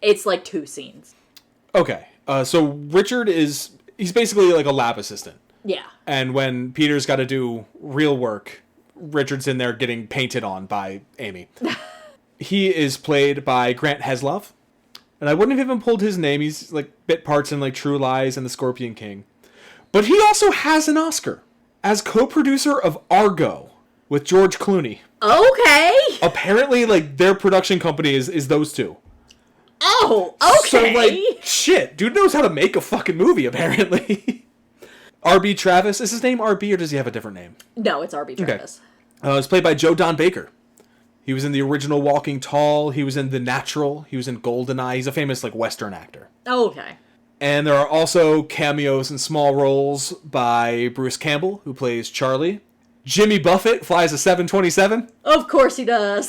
it's like 2 scenes. Okay. So Richard he's basically like a lab assistant. Yeah. And when Peter's got to do real work, Richard's in there getting painted on by Amy. He is played by Grant Heslov. and I wouldn't have even pulled his name. He's like bit parts in like True Lies and The Scorpion King. But he also has an Oscar as co-producer of Argo with George Clooney. Okay. Apparently, like, their production company is those two. Oh, okay. So, like, shit, dude knows how to make a fucking movie, apparently. R.B. Travis. Is his name R.B. or does he have a different name? No, it's R.B. Travis. Okay. It's played by Joe Don Baker. He was in the original Walking Tall. He was in The Natural. He was in Goldeneye. He's a famous, like, Western actor. Oh, okay. And there are also cameos and small roles by Bruce Campbell, who plays Charlie. Jimmy Buffett flies a 727. Of course he does.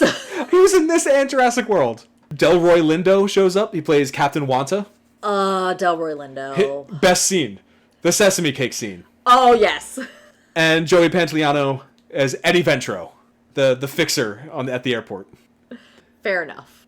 He was in this and Jurassic World. Delroy Lindo shows up. He plays Captain Wanta. Delroy Lindo. Best scene. The sesame cake scene. Oh, yes. And Joey Pantoliano as Eddie Ventro, the fixer at the airport. Fair enough.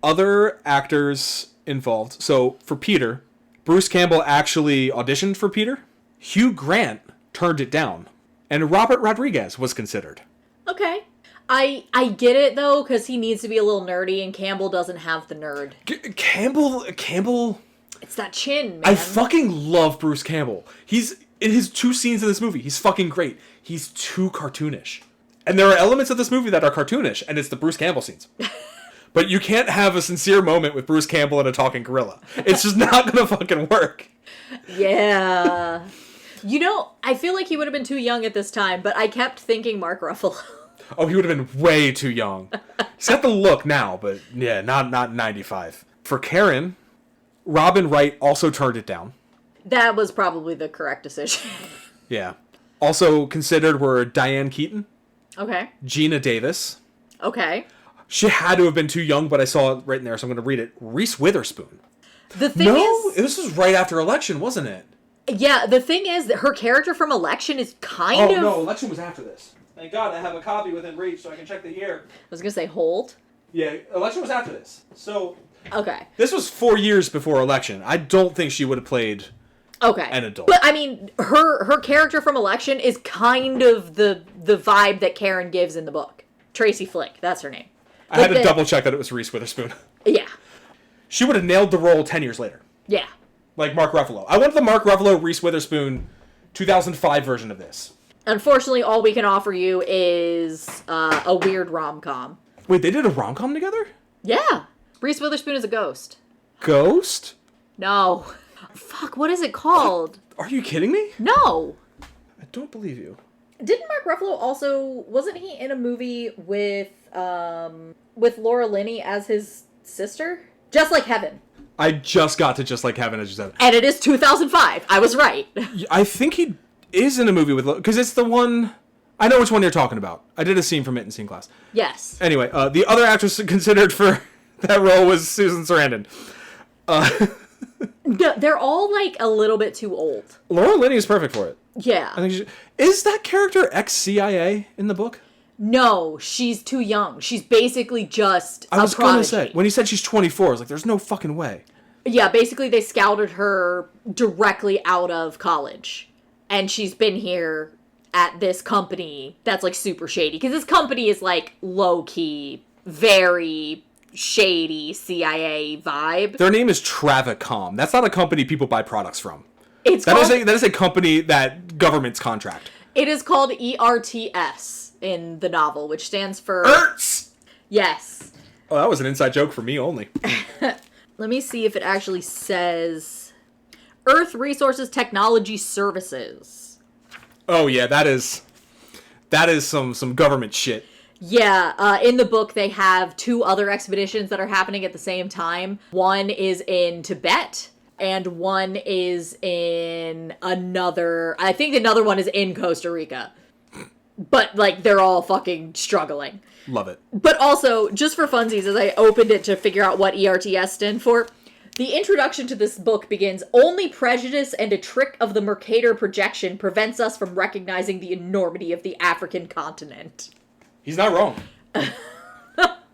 Other actors involved. So, for Peter, Bruce Campbell actually auditioned for Peter. Hugh Grant turned it down. And Robert Rodriguez was considered. Okay. I get it, though, because he needs to be a little nerdy, and Campbell doesn't have the nerd. Campbell... It's that chin, man. I fucking love Bruce Campbell. He's... In his 2 scenes in this movie, he's fucking great. He's too cartoonish. And there are elements of this movie that are cartoonish, and it's the Bruce Campbell scenes. But you can't have a sincere moment with Bruce Campbell and a talking gorilla. It's just not gonna fucking work. Yeah. You know, I feel like he would have been too young at this time, but I kept thinking Mark Ruffalo. Oh, he would have been way too young. He's got the look now, but yeah, not 95. For Karen, Robin Wright also turned it down. That was probably the correct decision. Yeah. Also considered were Diane Keaton. Okay. Gina Davis. Okay. She had to have been too young, but I saw it right in there, so I'm going to read it. Reese Witherspoon. The thing is... this was right after Election, wasn't it? Yeah, the thing is that her character from Election is kind of... Oh, no, Election was after this. Thank God I have a copy within reach so I can check the year. I was going to say hold. Yeah, Election was after this. So... Okay. This was 4 years before Election. I don't think she would have played... Okay. An adult. But, I mean, her character from Election is kind of the vibe that Karen gives in the book. Tracy Flick, that's her name. I had to double check that it was Reese Witherspoon. Yeah. She would have nailed the role 10 years later. Yeah. Like Mark Ruffalo. I want the Mark Ruffalo, Reese Witherspoon 2005 version of this. Unfortunately, all we can offer you is a weird rom-com. Wait, they did a rom-com together? Yeah. Reese Witherspoon is a ghost. Ghost? No. Fuck, what is it called? What? Are you kidding me? No. I don't believe you. Didn't Mark Ruffalo also... Wasn't he in a movie with Laura Linney as his sister? Just Like Heaven. I just got to Just Like Heaven, as you said. And it is 2005. I was right. I think he is in a movie with... Because it's the one... I know which one you're talking about. I did a scene from it in scene class. Yes. Anyway, the other actress considered for that role was Susan Sarandon. No, they're all, like, a little bit too old. Laura Linney is perfect for it. Yeah. I think is that character ex-CIA in the book? No, she's too young. She's basically just I was going to say, when he said she's 24, I was like, there's no fucking way. Yeah, basically they scouted her directly out of college. And she's been here at this company that's, like, super shady. Because this company is, like, low-key, very shady CIA vibe. Their name is Travicom. That's not a company people buy products from. That is a company that governments contract. It is called ERTS in the novel, which stands for... ERTS! Yes. Oh, that was an inside joke for me only. Let me see if it actually says... Earth Resources Technology Services. Oh, yeah, that is some government shit. Yeah, in the book they have 2 other expeditions that are happening at the same time. One is in Tibet, and one is in I think another one is in Costa Rica. But, like, they're all fucking struggling. Love it. But also, just for funsies, as I opened it to figure out what ERTS stand for, the introduction to this book begins, only prejudice and a trick of the Mercator projection prevents us from recognizing the enormity of the African continent. He's not wrong.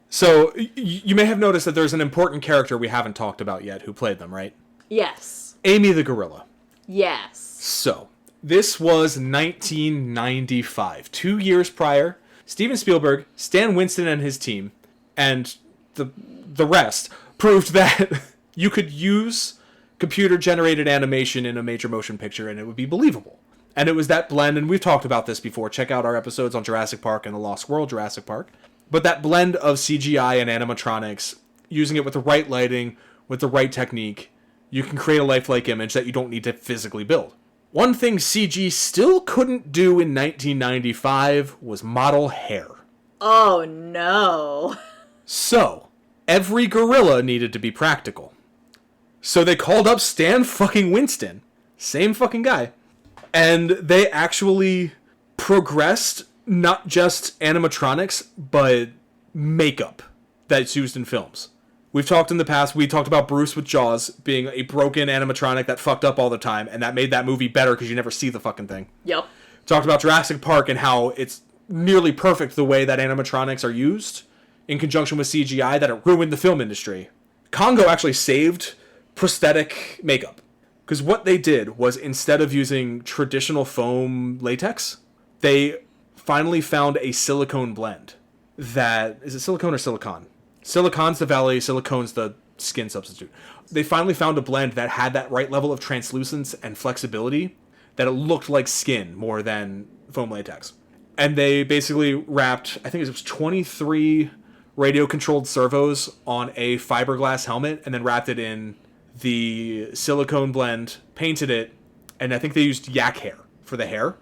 So, you may have noticed that there's an important character we haven't talked about yet who played them, right? Yes. Amy the gorilla. Yes. So, this was 1995. 2 years prior, Steven Spielberg, Stan Winston and his team, and the rest proved that You could use computer-generated animation in a major motion picture, and it would be believable. And it was that blend, and we've talked about this before. Check out our episodes on Jurassic Park and The Lost World Jurassic Park. But that blend of CGI and animatronics, using it with the right lighting, with the right technique, you can create a lifelike image that you don't need to physically build. One thing CG still couldn't do in 1995 was model hair. Oh, no. So, every gorilla needed to be practical. So they called up Stan fucking Winston, same fucking guy, and they actually progressed not just animatronics, but makeup that's used in films. We've talked in the past, we talked about Bruce with Jaws being a broken animatronic that fucked up all the time, and that made that movie better because you never see the fucking thing. Yep. Talked about Jurassic Park and how it's nearly perfect the way that animatronics are used in conjunction with CGI, that it ruined the film industry. Congo actually saved prosthetic makeup. Because what they did was, instead of using traditional foam latex, they finally found a silicone blend. That, is it silicone or silicon? Silicon's the valley, silicone's the skin substitute. They finally found a blend that had that right level of translucence and flexibility, that it looked like skin more than foam latex. And they basically wrapped, I think it was 23 radio-controlled servos on a fiberglass helmet, and then wrapped it in the silicone blend, painted it, and I think they used yak hair for the hair.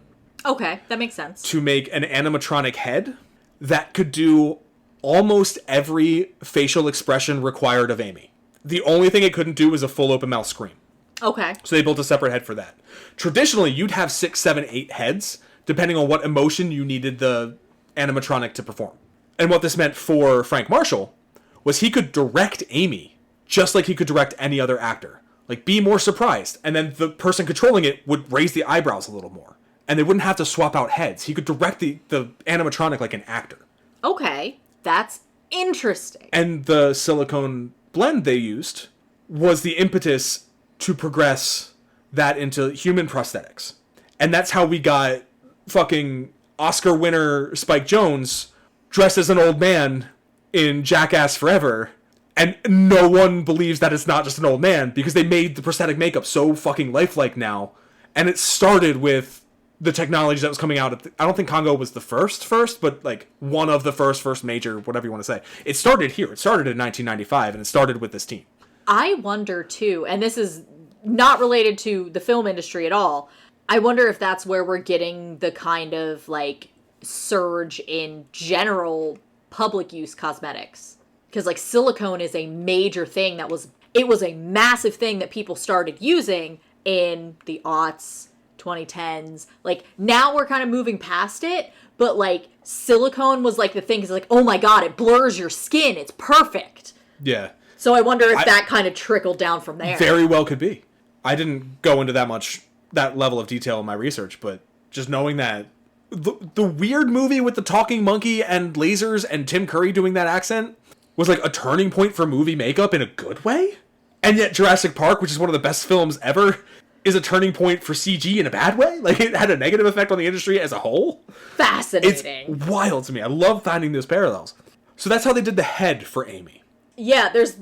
Okay, that makes sense. To make an animatronic head that could do almost every facial expression required of Amy. The only thing it couldn't do was a full open mouth scream. Okay. So they built a separate head for that. Traditionally, you'd have 6, 7, 8 heads, depending on what emotion you needed the animatronic to perform. And what this meant for Frank Marshall was he could direct Amy just like he could direct any other actor. Like, be more surprised. And then the person controlling it would raise the eyebrows a little more. And they wouldn't have to swap out heads. He could direct the animatronic like an actor. Okay. That's interesting. And the silicone blend they used was the impetus to progress that into human prosthetics. And that's how we got fucking Oscar winner Spike Jonze dressed as an old man in Jackass Forever. And no one believes that it's not just an old man, because they made the prosthetic makeup so fucking lifelike now. And it started with the technology that was coming out. I don't think Congo was the first, but like one of the first major, whatever you want to say. It started here. It started in 1995, and it started with this team. I wonder too, and this is not related to the film industry at all, I wonder if that's where we're getting the kind of like surge in general public use cosmetics. Because like silicone is a major thing it was a massive thing that people started using in the aughts, 2010s. Like, now we're kind of moving past it, but like silicone was like the thing, because like, oh my god, it blurs your skin, it's perfect. Yeah. So I wonder if that kind of trickled down from there. Very well could be. I didn't go into that level of detail in my research, but just knowing that the weird movie with the talking monkey and lasers and Tim Curry doing that accent was like a turning point for movie makeup in a good way. And yet Jurassic Park, which is one of the best films ever, is a turning point for CG in a bad way. Like, it had a negative effect on the industry as a whole. Fascinating. It's wild to me. I love finding those parallels. So that's how they did the head for Amy. Yeah, there's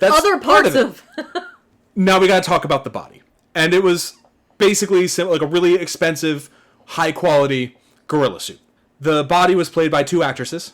other parts of Now we gotta talk about the body. And it was basically like a really expensive, high-quality gorilla suit. The body was played by 2 actresses.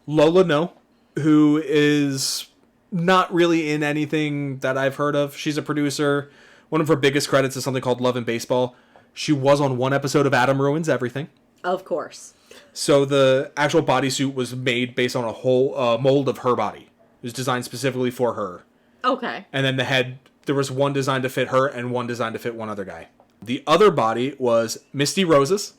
Lola No, who is not really in anything that I've heard of. She's a producer. One of her biggest credits is something called Love and Baseball. She was on one episode of Adam Ruins Everything. Of course. So the actual bodysuit was made based on a whole mold of her body. It was designed specifically for her. Okay. And then the head, there was one designed to fit her and one designed to fit one other guy. The other body was Misty Roses,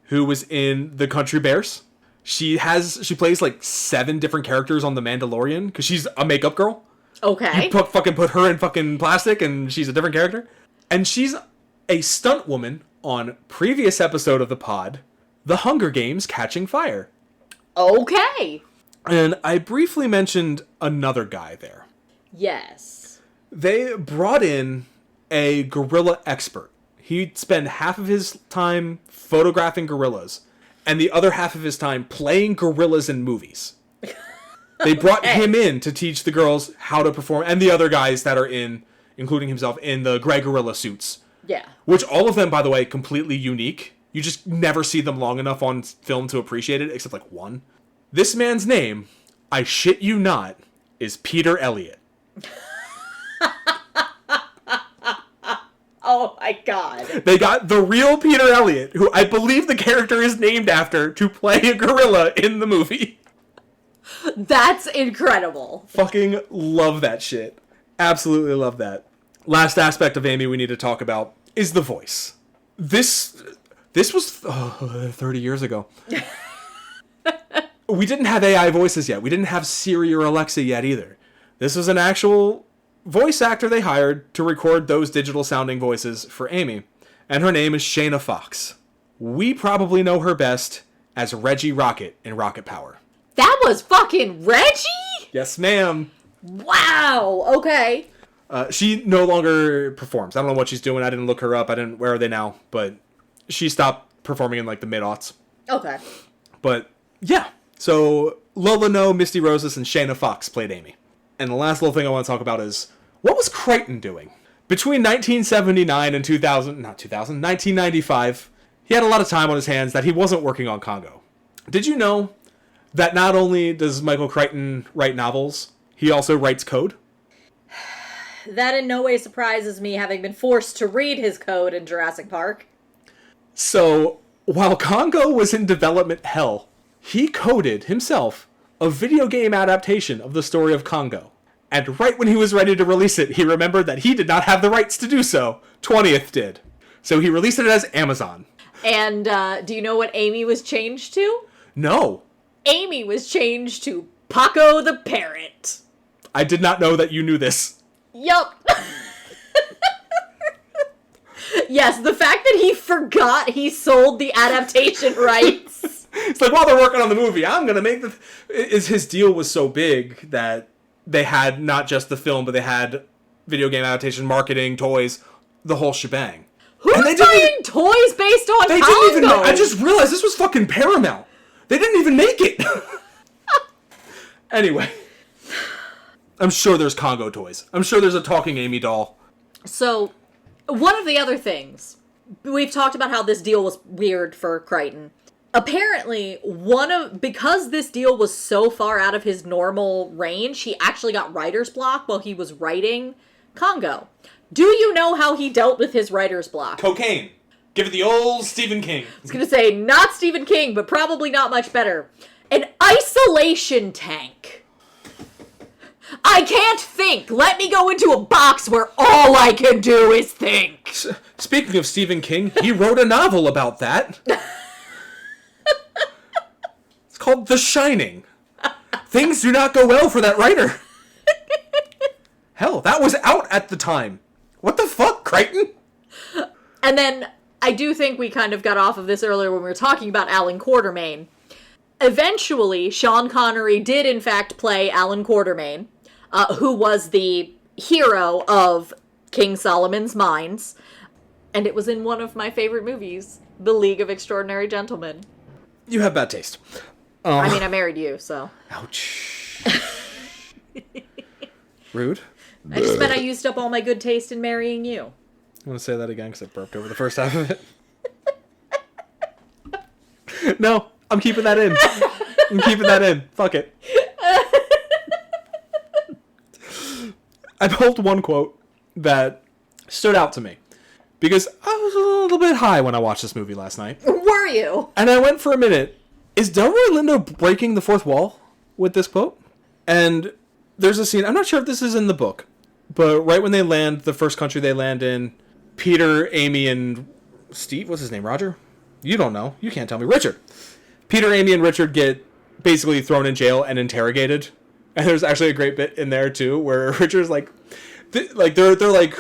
who was in The Country Bears. She plays like 7 different characters on The Mandalorian, because she's a makeup girl. Okay. You put her in fucking plastic and she's a different character. And she's a stunt woman on previous episode of the pod, The Hunger Games Catching Fire. Okay. And I briefly mentioned another guy there. Yes. They brought in a gorilla expert. He'd spend half of his time photographing gorillas and the other half of his time playing gorillas in movies. They brought him in to teach the girls how to perform, and the other guys that are in, including himself, in the Grey Gorilla suits. Yeah. Which all of them, by the way, completely unique. You just never see them long enough on film to appreciate it, except like one. This man's name, I shit you not, is Peter Elliott. Oh my god. They got the real Peter Elliott, who I believe the character is named after, to play a gorilla in the movie. That's incredible. Fucking love that shit. Absolutely love that. Last aspect of Amy we need to talk about is the voice. This was 30 years ago. We didn't have AI voices yet. We didn't have Siri or Alexa yet either. This was an actual voice actor they hired to record those digital sounding voices for Amy. And her name is Shayna Fox. We probably know her best as Reggie Rocket in Rocket Power. That was fucking Reggie? Yes, ma'am. Wow. Okay. She no longer performs. I don't know what she's doing. I didn't look her up. Where are they now? But she stopped performing in like the mid-aughts. Okay. But yeah. So Lola No, Misty Roses, and Shayna Fox played Amy. And the last little thing I want to talk about is, what was Crichton doing? Between 1979 and 1995, he had a lot of time on his hands that he wasn't working on Congo. Did you know that not only does Michael Crichton write novels, he also writes code? That in no way surprises me, having been forced to read his code in Jurassic Park. So, while Congo was in development hell, he coded himself a video game adaptation of the story of Congo. And right when he was ready to release it, he remembered that he did not have the rights to do so. 20th did. So he released it as Amazon. And do you know what Amy was changed to? No. Amy was changed to Paco the Parrot. I did not know that you knew this. Yup. Yes, the fact that he forgot he sold the adaptation rights. It's like, while they're working on the movie, I'm going to make his deal was so big that they had not just the film, but they had video game adaptation, marketing, toys, the whole shebang. Who's buying toys based on They Congo? didn't even know. I just realized this was fucking Paramount. They didn't even make it. Anyway. I'm sure there's Congo toys. I'm sure there's a talking Amy doll. So, one of the other things, we've talked about how this deal was weird for Crichton. Apparently, because this deal was so far out of his normal range, he actually got writer's block while he was writing Congo. Do you know how he dealt with his writer's block? Cocaine. Give it the old Stephen King. I was going to say, not Stephen King, but probably not much better. An isolation tank. I can't think. Let me go into a box where all I can do is think. Speaking of Stephen King, he wrote a novel about that. It's called The Shining. Things do not go well for that writer. Hell, that was out at the time. What the fuck, Crichton? And then, I do think we kind of got off of this earlier when we were talking about Alan Quartermain. Eventually, Sean Connery did in fact play Alan Quartermain, who was the hero of King Solomon's Mines. And it was in one of my favorite movies, The League of Extraordinary Gentlemen. You have bad taste. I mean, I married you, so. Ouch. Rude. I just meant I used up all my good taste in marrying you. I'm going to say that again because I burped over the first half of it. No, I'm keeping that in. I'm keeping that in. Fuck it. I pulled one quote that stood out to me because I was a little bit high when I watched this movie last night. Were you? And I went for a minute. Is Delroy Lindo breaking the fourth wall with this quote? And there's a scene, I'm not sure if this is in the book, but right when they land, the first country they land in, Peter, Amy, and Steve, what's his name, Roger? You don't know. You can't tell me. Richard. Peter, Amy, and Richard get basically thrown in jail and interrogated. And there's actually a great bit in there, too, where Richard's like, they're like,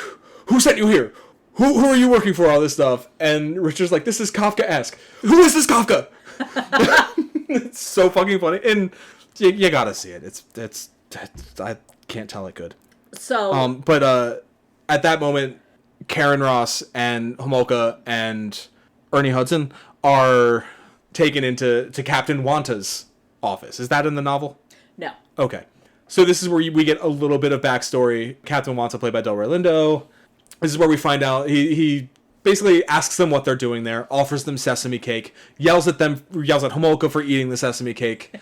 who sent you here? Who are you working for, all this stuff? And Richard's like, this is Kafka-esque. Who is this Kafka? It's so fucking funny. And you gotta see it. It's I can't tell it good. So. But at that moment, Karen Ross and Homolka and Ernie Hudson are taken into Captain Wanta's office. Is that in the novel? No. Okay. So this is where we get a little bit of backstory. Captain Wanta, played by Delroy Lindo. This is where we find out he basically asks them what they're doing there, offers them sesame cake, yells at Homolka for eating the sesame cake,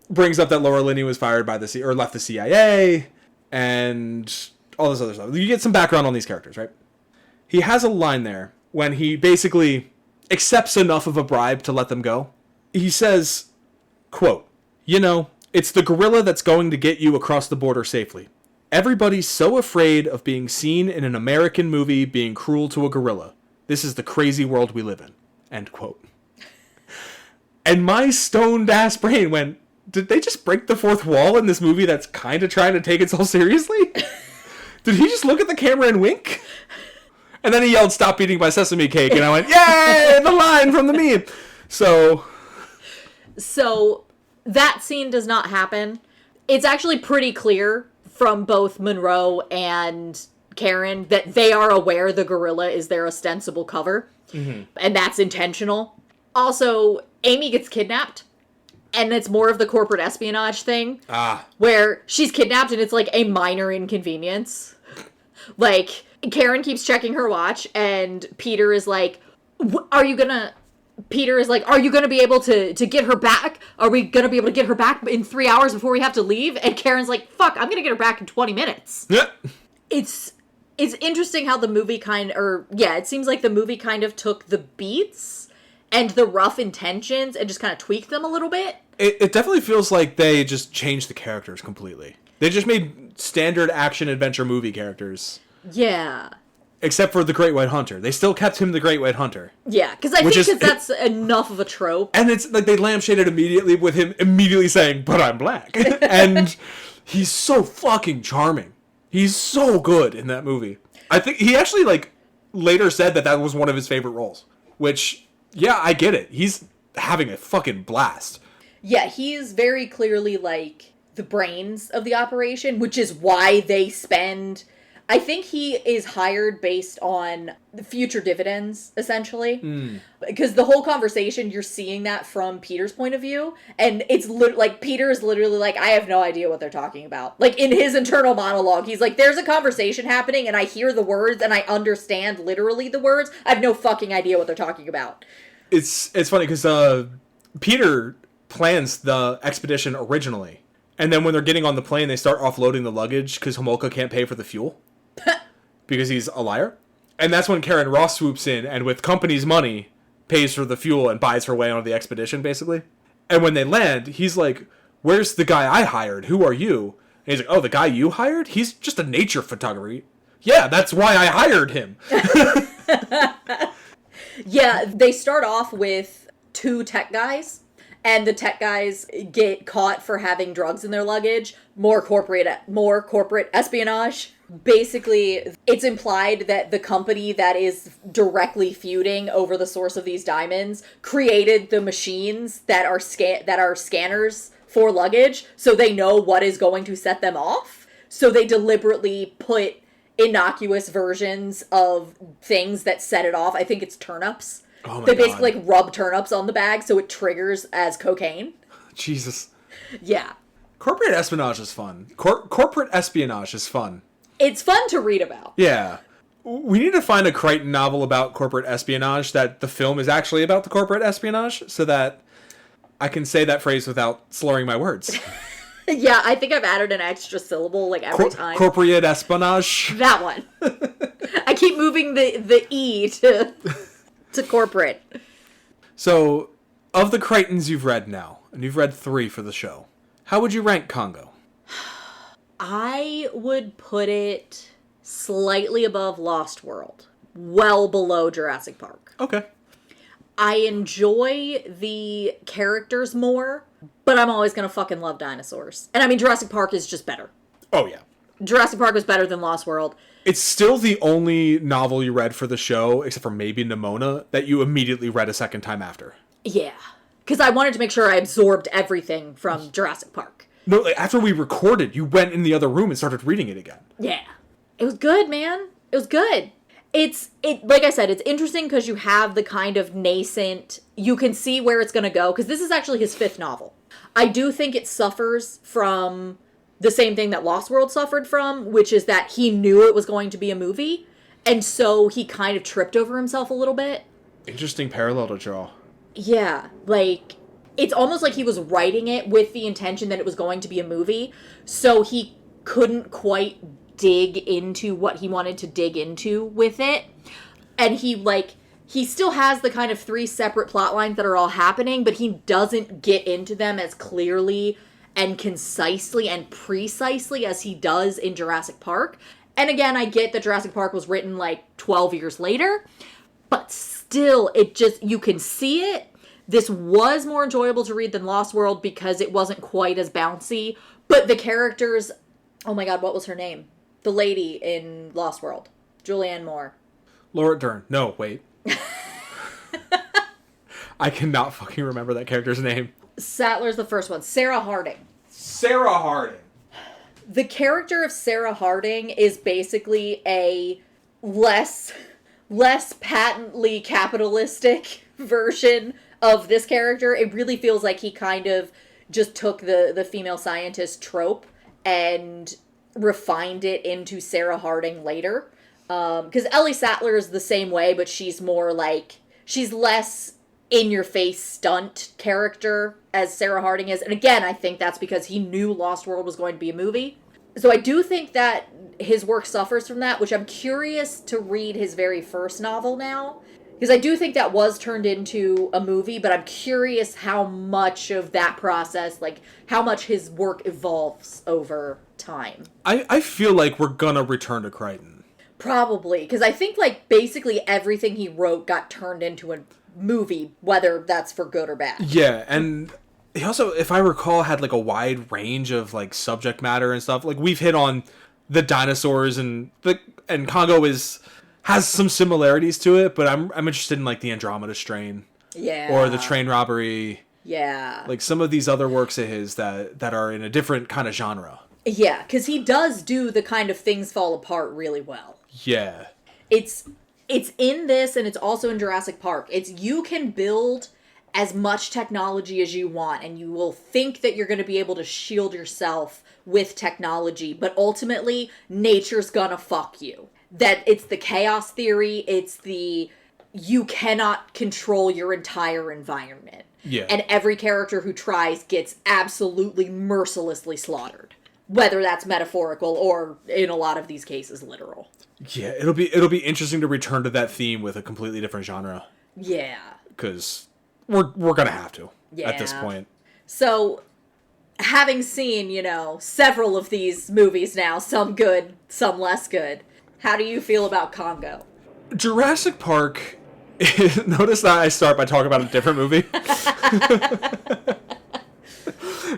brings up that Laura Linney was fired by left the CIA, and all this other stuff. You get some background on these characters, right? He has a line there when he basically accepts enough of a bribe to let them go. He says, quote, "You know, it's the gorilla that's going to get you across the border safely. Everybody's so afraid of being seen in an American movie being cruel to a gorilla. This is the crazy world we live in." End quote. And my stoned ass brain went, did they just break the fourth wall in this movie that's kind of trying to take itself seriously? Did he just look at the camera and wink? And then he yelled, "Stop eating my sesame cake." And I went, yay, the line from the meme. So that scene does not happen. It's actually pretty clear from both Monroe and Karen that they are aware the gorilla is their ostensible cover. Mm-hmm. And that's intentional. Also, Amy gets kidnapped. And it's more of the corporate espionage thing. Where she's kidnapped and it's like a minor inconvenience. Like, Karen keeps checking her watch and Peter is like, are you gonna be able to get her back? Are we gonna be able to get her back in 3 hours before we have to leave? And Karen's like, fuck, I'm gonna get her back in 20 minutes. Yeah. It's interesting how the movie it seems like the movie kind of took the beats and the rough intentions and just kind of tweaked them a little bit. It definitely feels like they just changed the characters completely. They just made standard action adventure movie characters. Yeah. Except for the Great White Hunter. They still kept him the Great White Hunter. Yeah, because I think that's enough of a trope. And it's like they lampshaded immediately with him immediately saying, "But I'm black." And he's so fucking charming. He's so good in that movie. I think he actually later said that was one of his favorite roles. Which, yeah, I get it. He's having a fucking blast. Yeah, he's very clearly the brains of the operation, which is why they spend... I think he is hired based on the future dividends, essentially. Because the whole conversation, you're seeing that from Peter's point of view. And it's Peter is literally like, I have no idea what they're talking about. Like, in his internal monologue, he's like, there's a conversation happening and I hear the words and I understand literally the words. I have no fucking idea what they're talking about. It's funny because Peter plans the expedition originally. And then when they're getting on the plane, they start offloading the luggage because Homolka can't pay for the fuel. Because he's a liar. And that's when Karen Ross swoops in and with company's money pays for the fuel and buys her way onto the expedition, basically. And when they land, he's like, "Where's the guy I hired? Who are you?" And he's like, "Oh, the guy you hired? He's just a nature photographer." "Yeah, that's why I hired him." Yeah, they start off with 2 tech guys. And the tech guys get caught for having drugs in their luggage. More corporate espionage. Basically, it's implied that the company that is directly feuding over the source of these diamonds created the machines that are scanners for luggage, so they know what is going to set them off. So they deliberately put innocuous versions of things that set it off. I think it's turnips. Oh my they God. basically rub turnips on the bag so it triggers as cocaine. Jesus. Yeah. Corporate espionage is fun. Corporate espionage is fun. It's fun to read about. Yeah. We need to find a Crichton novel about corporate espionage that the film is actually about the corporate espionage so that I can say that phrase without slurring my words. Yeah, I think I've added an extra syllable every time. Corporate espionage. That one. I keep moving the E to corporate. So, of the Crichtons you've read now, and you've read 3 for the show, how would you rank Congo? I would put it slightly above Lost World. Well below Jurassic Park. Okay. I enjoy the characters more, but I'm always gonna fucking love dinosaurs. And I mean, Jurassic Park is just better. Oh, yeah. Jurassic Park was better than Lost World. It's still the only novel you read for the show, except for maybe Nimona, that you immediately read a second time after. Yeah. Because I wanted to make sure I absorbed everything from Jurassic Park. No, after we recorded, you went in the other room and started reading it again. Yeah. It was good, man. It was good. It like I said, it's interesting because you have the kind of nascent, you can see where it's going to go, because this is actually his 5th novel. I do think it suffers from the same thing that Lost World suffered from, which is that he knew it was going to be a movie, and so he kind of tripped over himself a little bit. Interesting parallel to draw. Yeah, like, it's almost like he was writing it with the intention that it was going to be a movie, so he couldn't quite dig into what he wanted to dig into with it. And he still has the kind of 3 separate plot lines that are all happening, but he doesn't get into them as clearly and concisely and precisely as he does in Jurassic Park. And again, I get that Jurassic Park was written like 12 years later, but still, you can see it. This was more enjoyable to read than Lost World because it wasn't quite as bouncy, but the characters, oh my god, what was her name? The lady in Lost World. Julianne Moore. Laura Dern. No, wait. I cannot fucking remember that character's name. Sattler's the first one. Sarah Harding. Sarah Harding. The character of Sarah Harding is basically a less patently capitalistic version of this character. It really feels like he kind of just took the female scientist trope and refined it into Sarah Harding later. Because Ellie Sattler is the same way, but she's more like, she's less in-your-face stunt character as Sarah Harding is. And again, I think that's because he knew Lost World was going to be a movie. So I do think that his work suffers from that, which I'm curious to read his very first novel now. Because I do think that was turned into a movie, but I'm curious how much of that process, like, how much his work evolves over time. I feel like we're gonna return to Crichton. Probably, because I think, like, basically everything he wrote got turned into a movie, whether that's for good or bad. Yeah, and he also, if I recall, had, like, a wide range of, like, subject matter and stuff. Like, we've hit on the dinosaurs, and Congo has some similarities to it, but I'm interested in, like, the Andromeda Strain. Yeah. Or the train robbery. Yeah. Like, some of these other works of his that are in a different kind of genre. Yeah, because he does do the kind of things fall apart really well. Yeah. It's in this, and it's also in Jurassic Park. You can build as much technology as you want, and you will think that you're going to be able to shield yourself with technology, but ultimately, nature's gonna fuck you. That it's the chaos theory, it's the you cannot control your entire environment. Yeah. And every character who tries gets absolutely mercilessly slaughtered. Whether that's metaphorical or, in a lot of these cases, literal. Yeah, it'll be interesting to return to that theme with a completely different genre. Yeah. Because we're gonna have to at this point. So, having seen, several of these movies now, some good, some less good, how do you feel about Congo? Jurassic Park, notice that I start by talking about a different movie.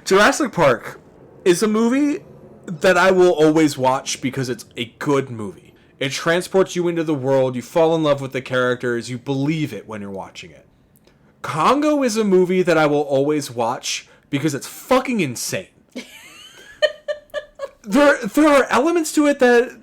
Jurassic Park is a movie that I will always watch because it's a good movie. It transports you into the world, you fall in love with the characters, you believe it when you're watching it. Congo is a movie that I will always watch because it's fucking insane. There are elements to it that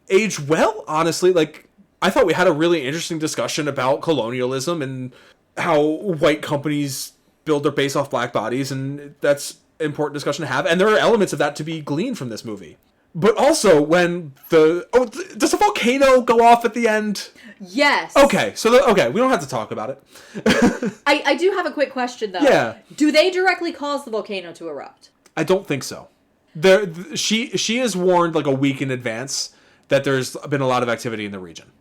age well, honestly. Like, I thought we had a really interesting discussion about colonialism and how white companies build their base off black bodies, and that's an important discussion to have. And there are elements of that to be gleaned from this movie. But also, when does the volcano go off at the end? Yes. Okay, we don't have to talk about it. I do have a quick question, though. Yeah. Do they directly cause the volcano to erupt? I don't think so. She is warned like a week in advance that there's been a lot of activity in the region.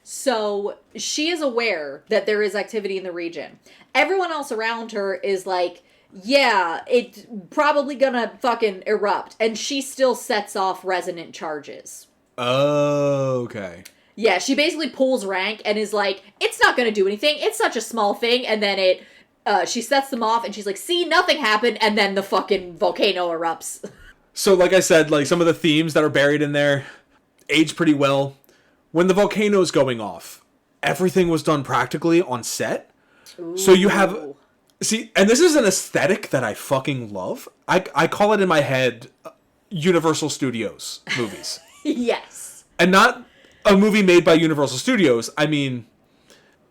So, she is aware that there is activity in the region. Everyone else around her is like, yeah, it's probably gonna fucking erupt. And she still sets off resonant charges. Oh, okay. Yeah, she basically pulls rank and is like, it's not gonna do anything. It's such a small thing. And then she sets them off and she's like, see, nothing happened. And then the fucking volcano erupts. So, like I said, like some of the themes that are buried in there age pretty well. When the volcano's going off, everything was done practically on set. Ooh. So you have... See, and this is an aesthetic that I fucking love. I call it in my head Universal Studios movies. Yes. And not a movie made by Universal Studios. I mean,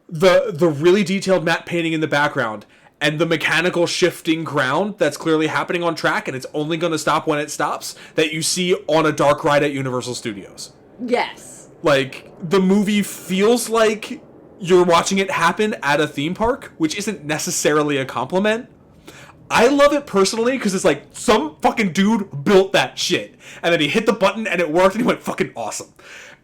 the really detailed matte painting in the background and the mechanical shifting ground that's clearly happening on track, and it's only going to stop when it stops, that you see on a dark ride at Universal Studios. Yes. Like, the movie feels like you're watching it happen at a theme park, which isn't necessarily a compliment. I love it personally because it's like some fucking dude built that shit, and then he hit the button and it worked, and he went fucking awesome.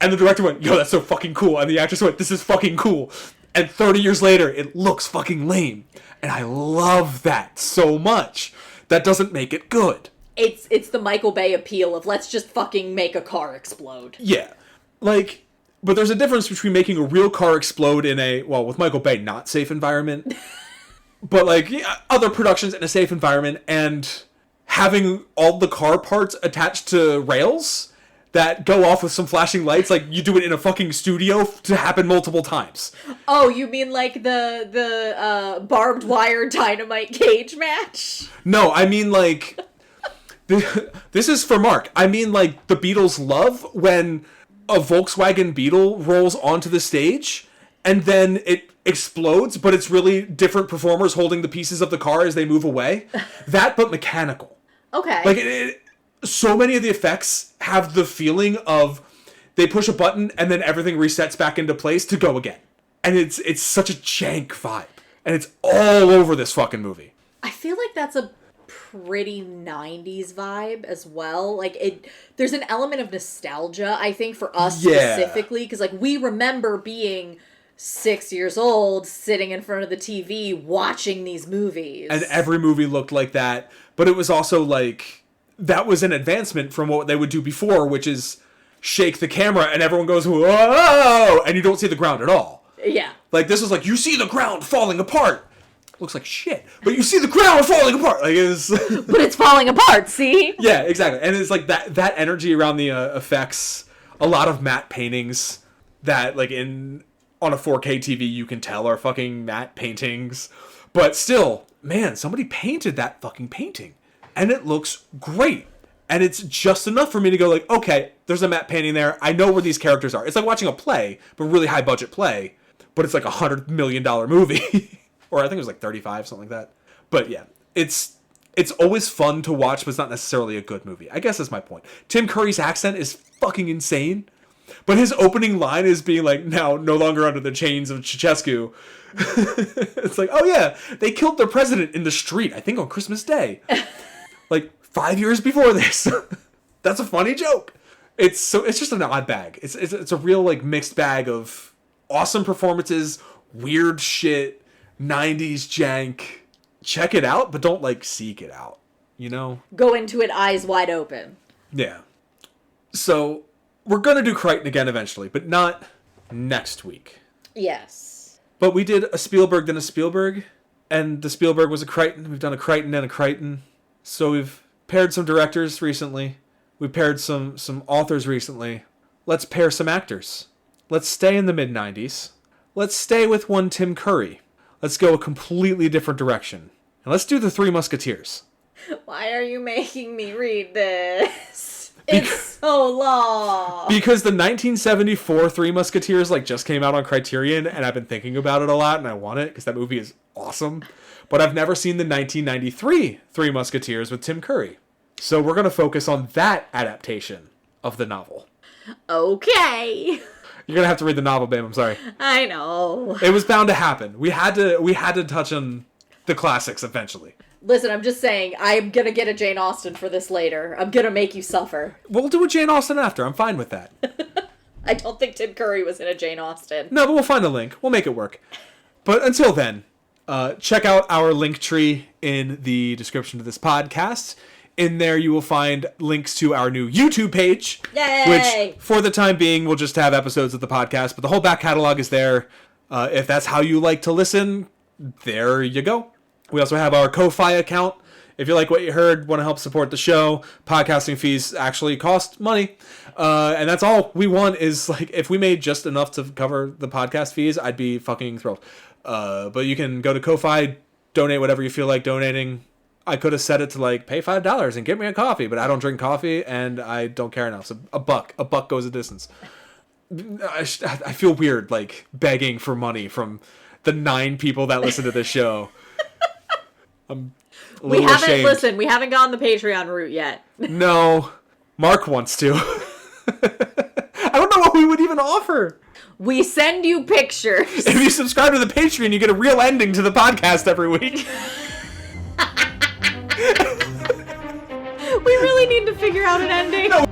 And the director went, yo, that's so fucking cool. And the actress went, this is fucking cool. And 30 years later, it looks fucking lame. And I love that so much. That doesn't make it good. It's the Michael Bay appeal of let's just fucking make a car explode. Yeah. Like, but there's a difference between making a real car explode in a, well, with Michael Bay, not safe environment. But, like, yeah, other productions in a safe environment, and having all the car parts attached to rails that go off with some flashing lights, like, you do it in a fucking studio to happen multiple times. Oh, you mean like the barbed wire dynamite cage match? No, I mean, like, this is for Mark. I mean, like, the Beatles love when a Volkswagen Beetle rolls onto the stage, and then it explodes, but it's really different performers holding the pieces of the car as they move away. That, but mechanical. Okay. Like, so many of the effects have the feeling of they push a button and then everything resets back into place to go again. And it's such a jank vibe. And it's all over this fucking movie. I feel like that's a pretty 90s vibe as well. Like, there's an element of nostalgia, I think, for us specifically, because, like, we remember being 6 years old, sitting in front of the TV, watching these movies. And every movie looked like that. But it was also, like, that was an advancement from what they would do before, which is shake the camera and everyone goes, whoa! And you don't see the ground at all. Yeah. Like, this was like, you see the ground falling apart. Looks like shit. But you see the ground falling apart. Like, it's... But it's falling apart, see? Yeah, exactly. And it's like that energy around the effects, a lot of matte paintings that, like, on a 4K TV you can tell are fucking matte paintings. But still, man, somebody painted that fucking painting. And it looks great. And it's just enough for me to go like, okay, there's a matte painting there. I know where these characters are. It's like watching a play, but really high budget play. But it's like $100 million movie. Or I think it was like 35, something like that. But yeah, it's always fun to watch, but it's not necessarily a good movie. I guess that's my point. Tim Curry's accent is fucking insane. But his opening line is being like, now no longer under the chains of Ceausescu. It's like, oh yeah, they killed their president in the street, I think on Christmas Day. Like 5 years before this. That's a funny joke. It's just an odd bag. It's a real like mixed bag of awesome performances, weird shit, 90s jank. Check it out, but don't like seek it out, you know? Go into it eyes wide open. Yeah. So we're going to do Crichton again eventually, but not next week. Yes. But we did a Spielberg, then a Spielberg, and the Spielberg was a Crichton. We've done a Crichton and a Crichton. So we've paired some directors recently. We paired some authors recently. Let's pair some actors. Let's stay in the mid-90s. Let's stay with one Tim Curry. Let's go a completely different direction. And let's do the Three Musketeers. Why are you making me read this? It's so long. Because the 1974 Three Musketeers like just came out on Criterion, and I've been thinking about it a lot, and I want it because that movie is awesome. But I've never seen the 1993 Three Musketeers with Tim Curry. So we're going to focus on that adaptation of the novel. Okay. You're going to have to read the novel, babe. I'm sorry. I know. It was bound to happen. We had to touch on the classics eventually. Listen, I'm just saying, I'm gonna get a Jane Austen for this later. I'm gonna make you suffer. We'll do a Jane Austen after. I'm fine with that. I don't think Tim Curry was in a Jane Austen. No, but we'll find a link. We'll make it work. But until then, check out our link tree in the description of this podcast. In there, you will find links to our new YouTube page. Yay! Which, for the time being, will just have episodes of the podcast. But the whole back catalog is there. If that's how you like to listen, there you go. We also have our Ko-Fi account. If you like what you heard, want to help support the show, podcasting fees actually cost money. And that's all we want is, like, if we made just enough to cover the podcast fees, I'd be fucking thrilled. But you can go to Ko-Fi, donate whatever you feel like donating. I could have set it to, like, pay $5 and get me a coffee, but I don't drink coffee, and I don't care enough. So a buck goes a distance. I feel weird, like, begging for money from the 9 people that listen to this show. I'm a We little haven't, ashamed. listen, we haven't gone the Patreon route yet. No. Mark wants to. I don't know what we would even offer. We send you pictures. If you subscribe to the Patreon, you get a real ending to the podcast every week. We really need to figure out an ending. No.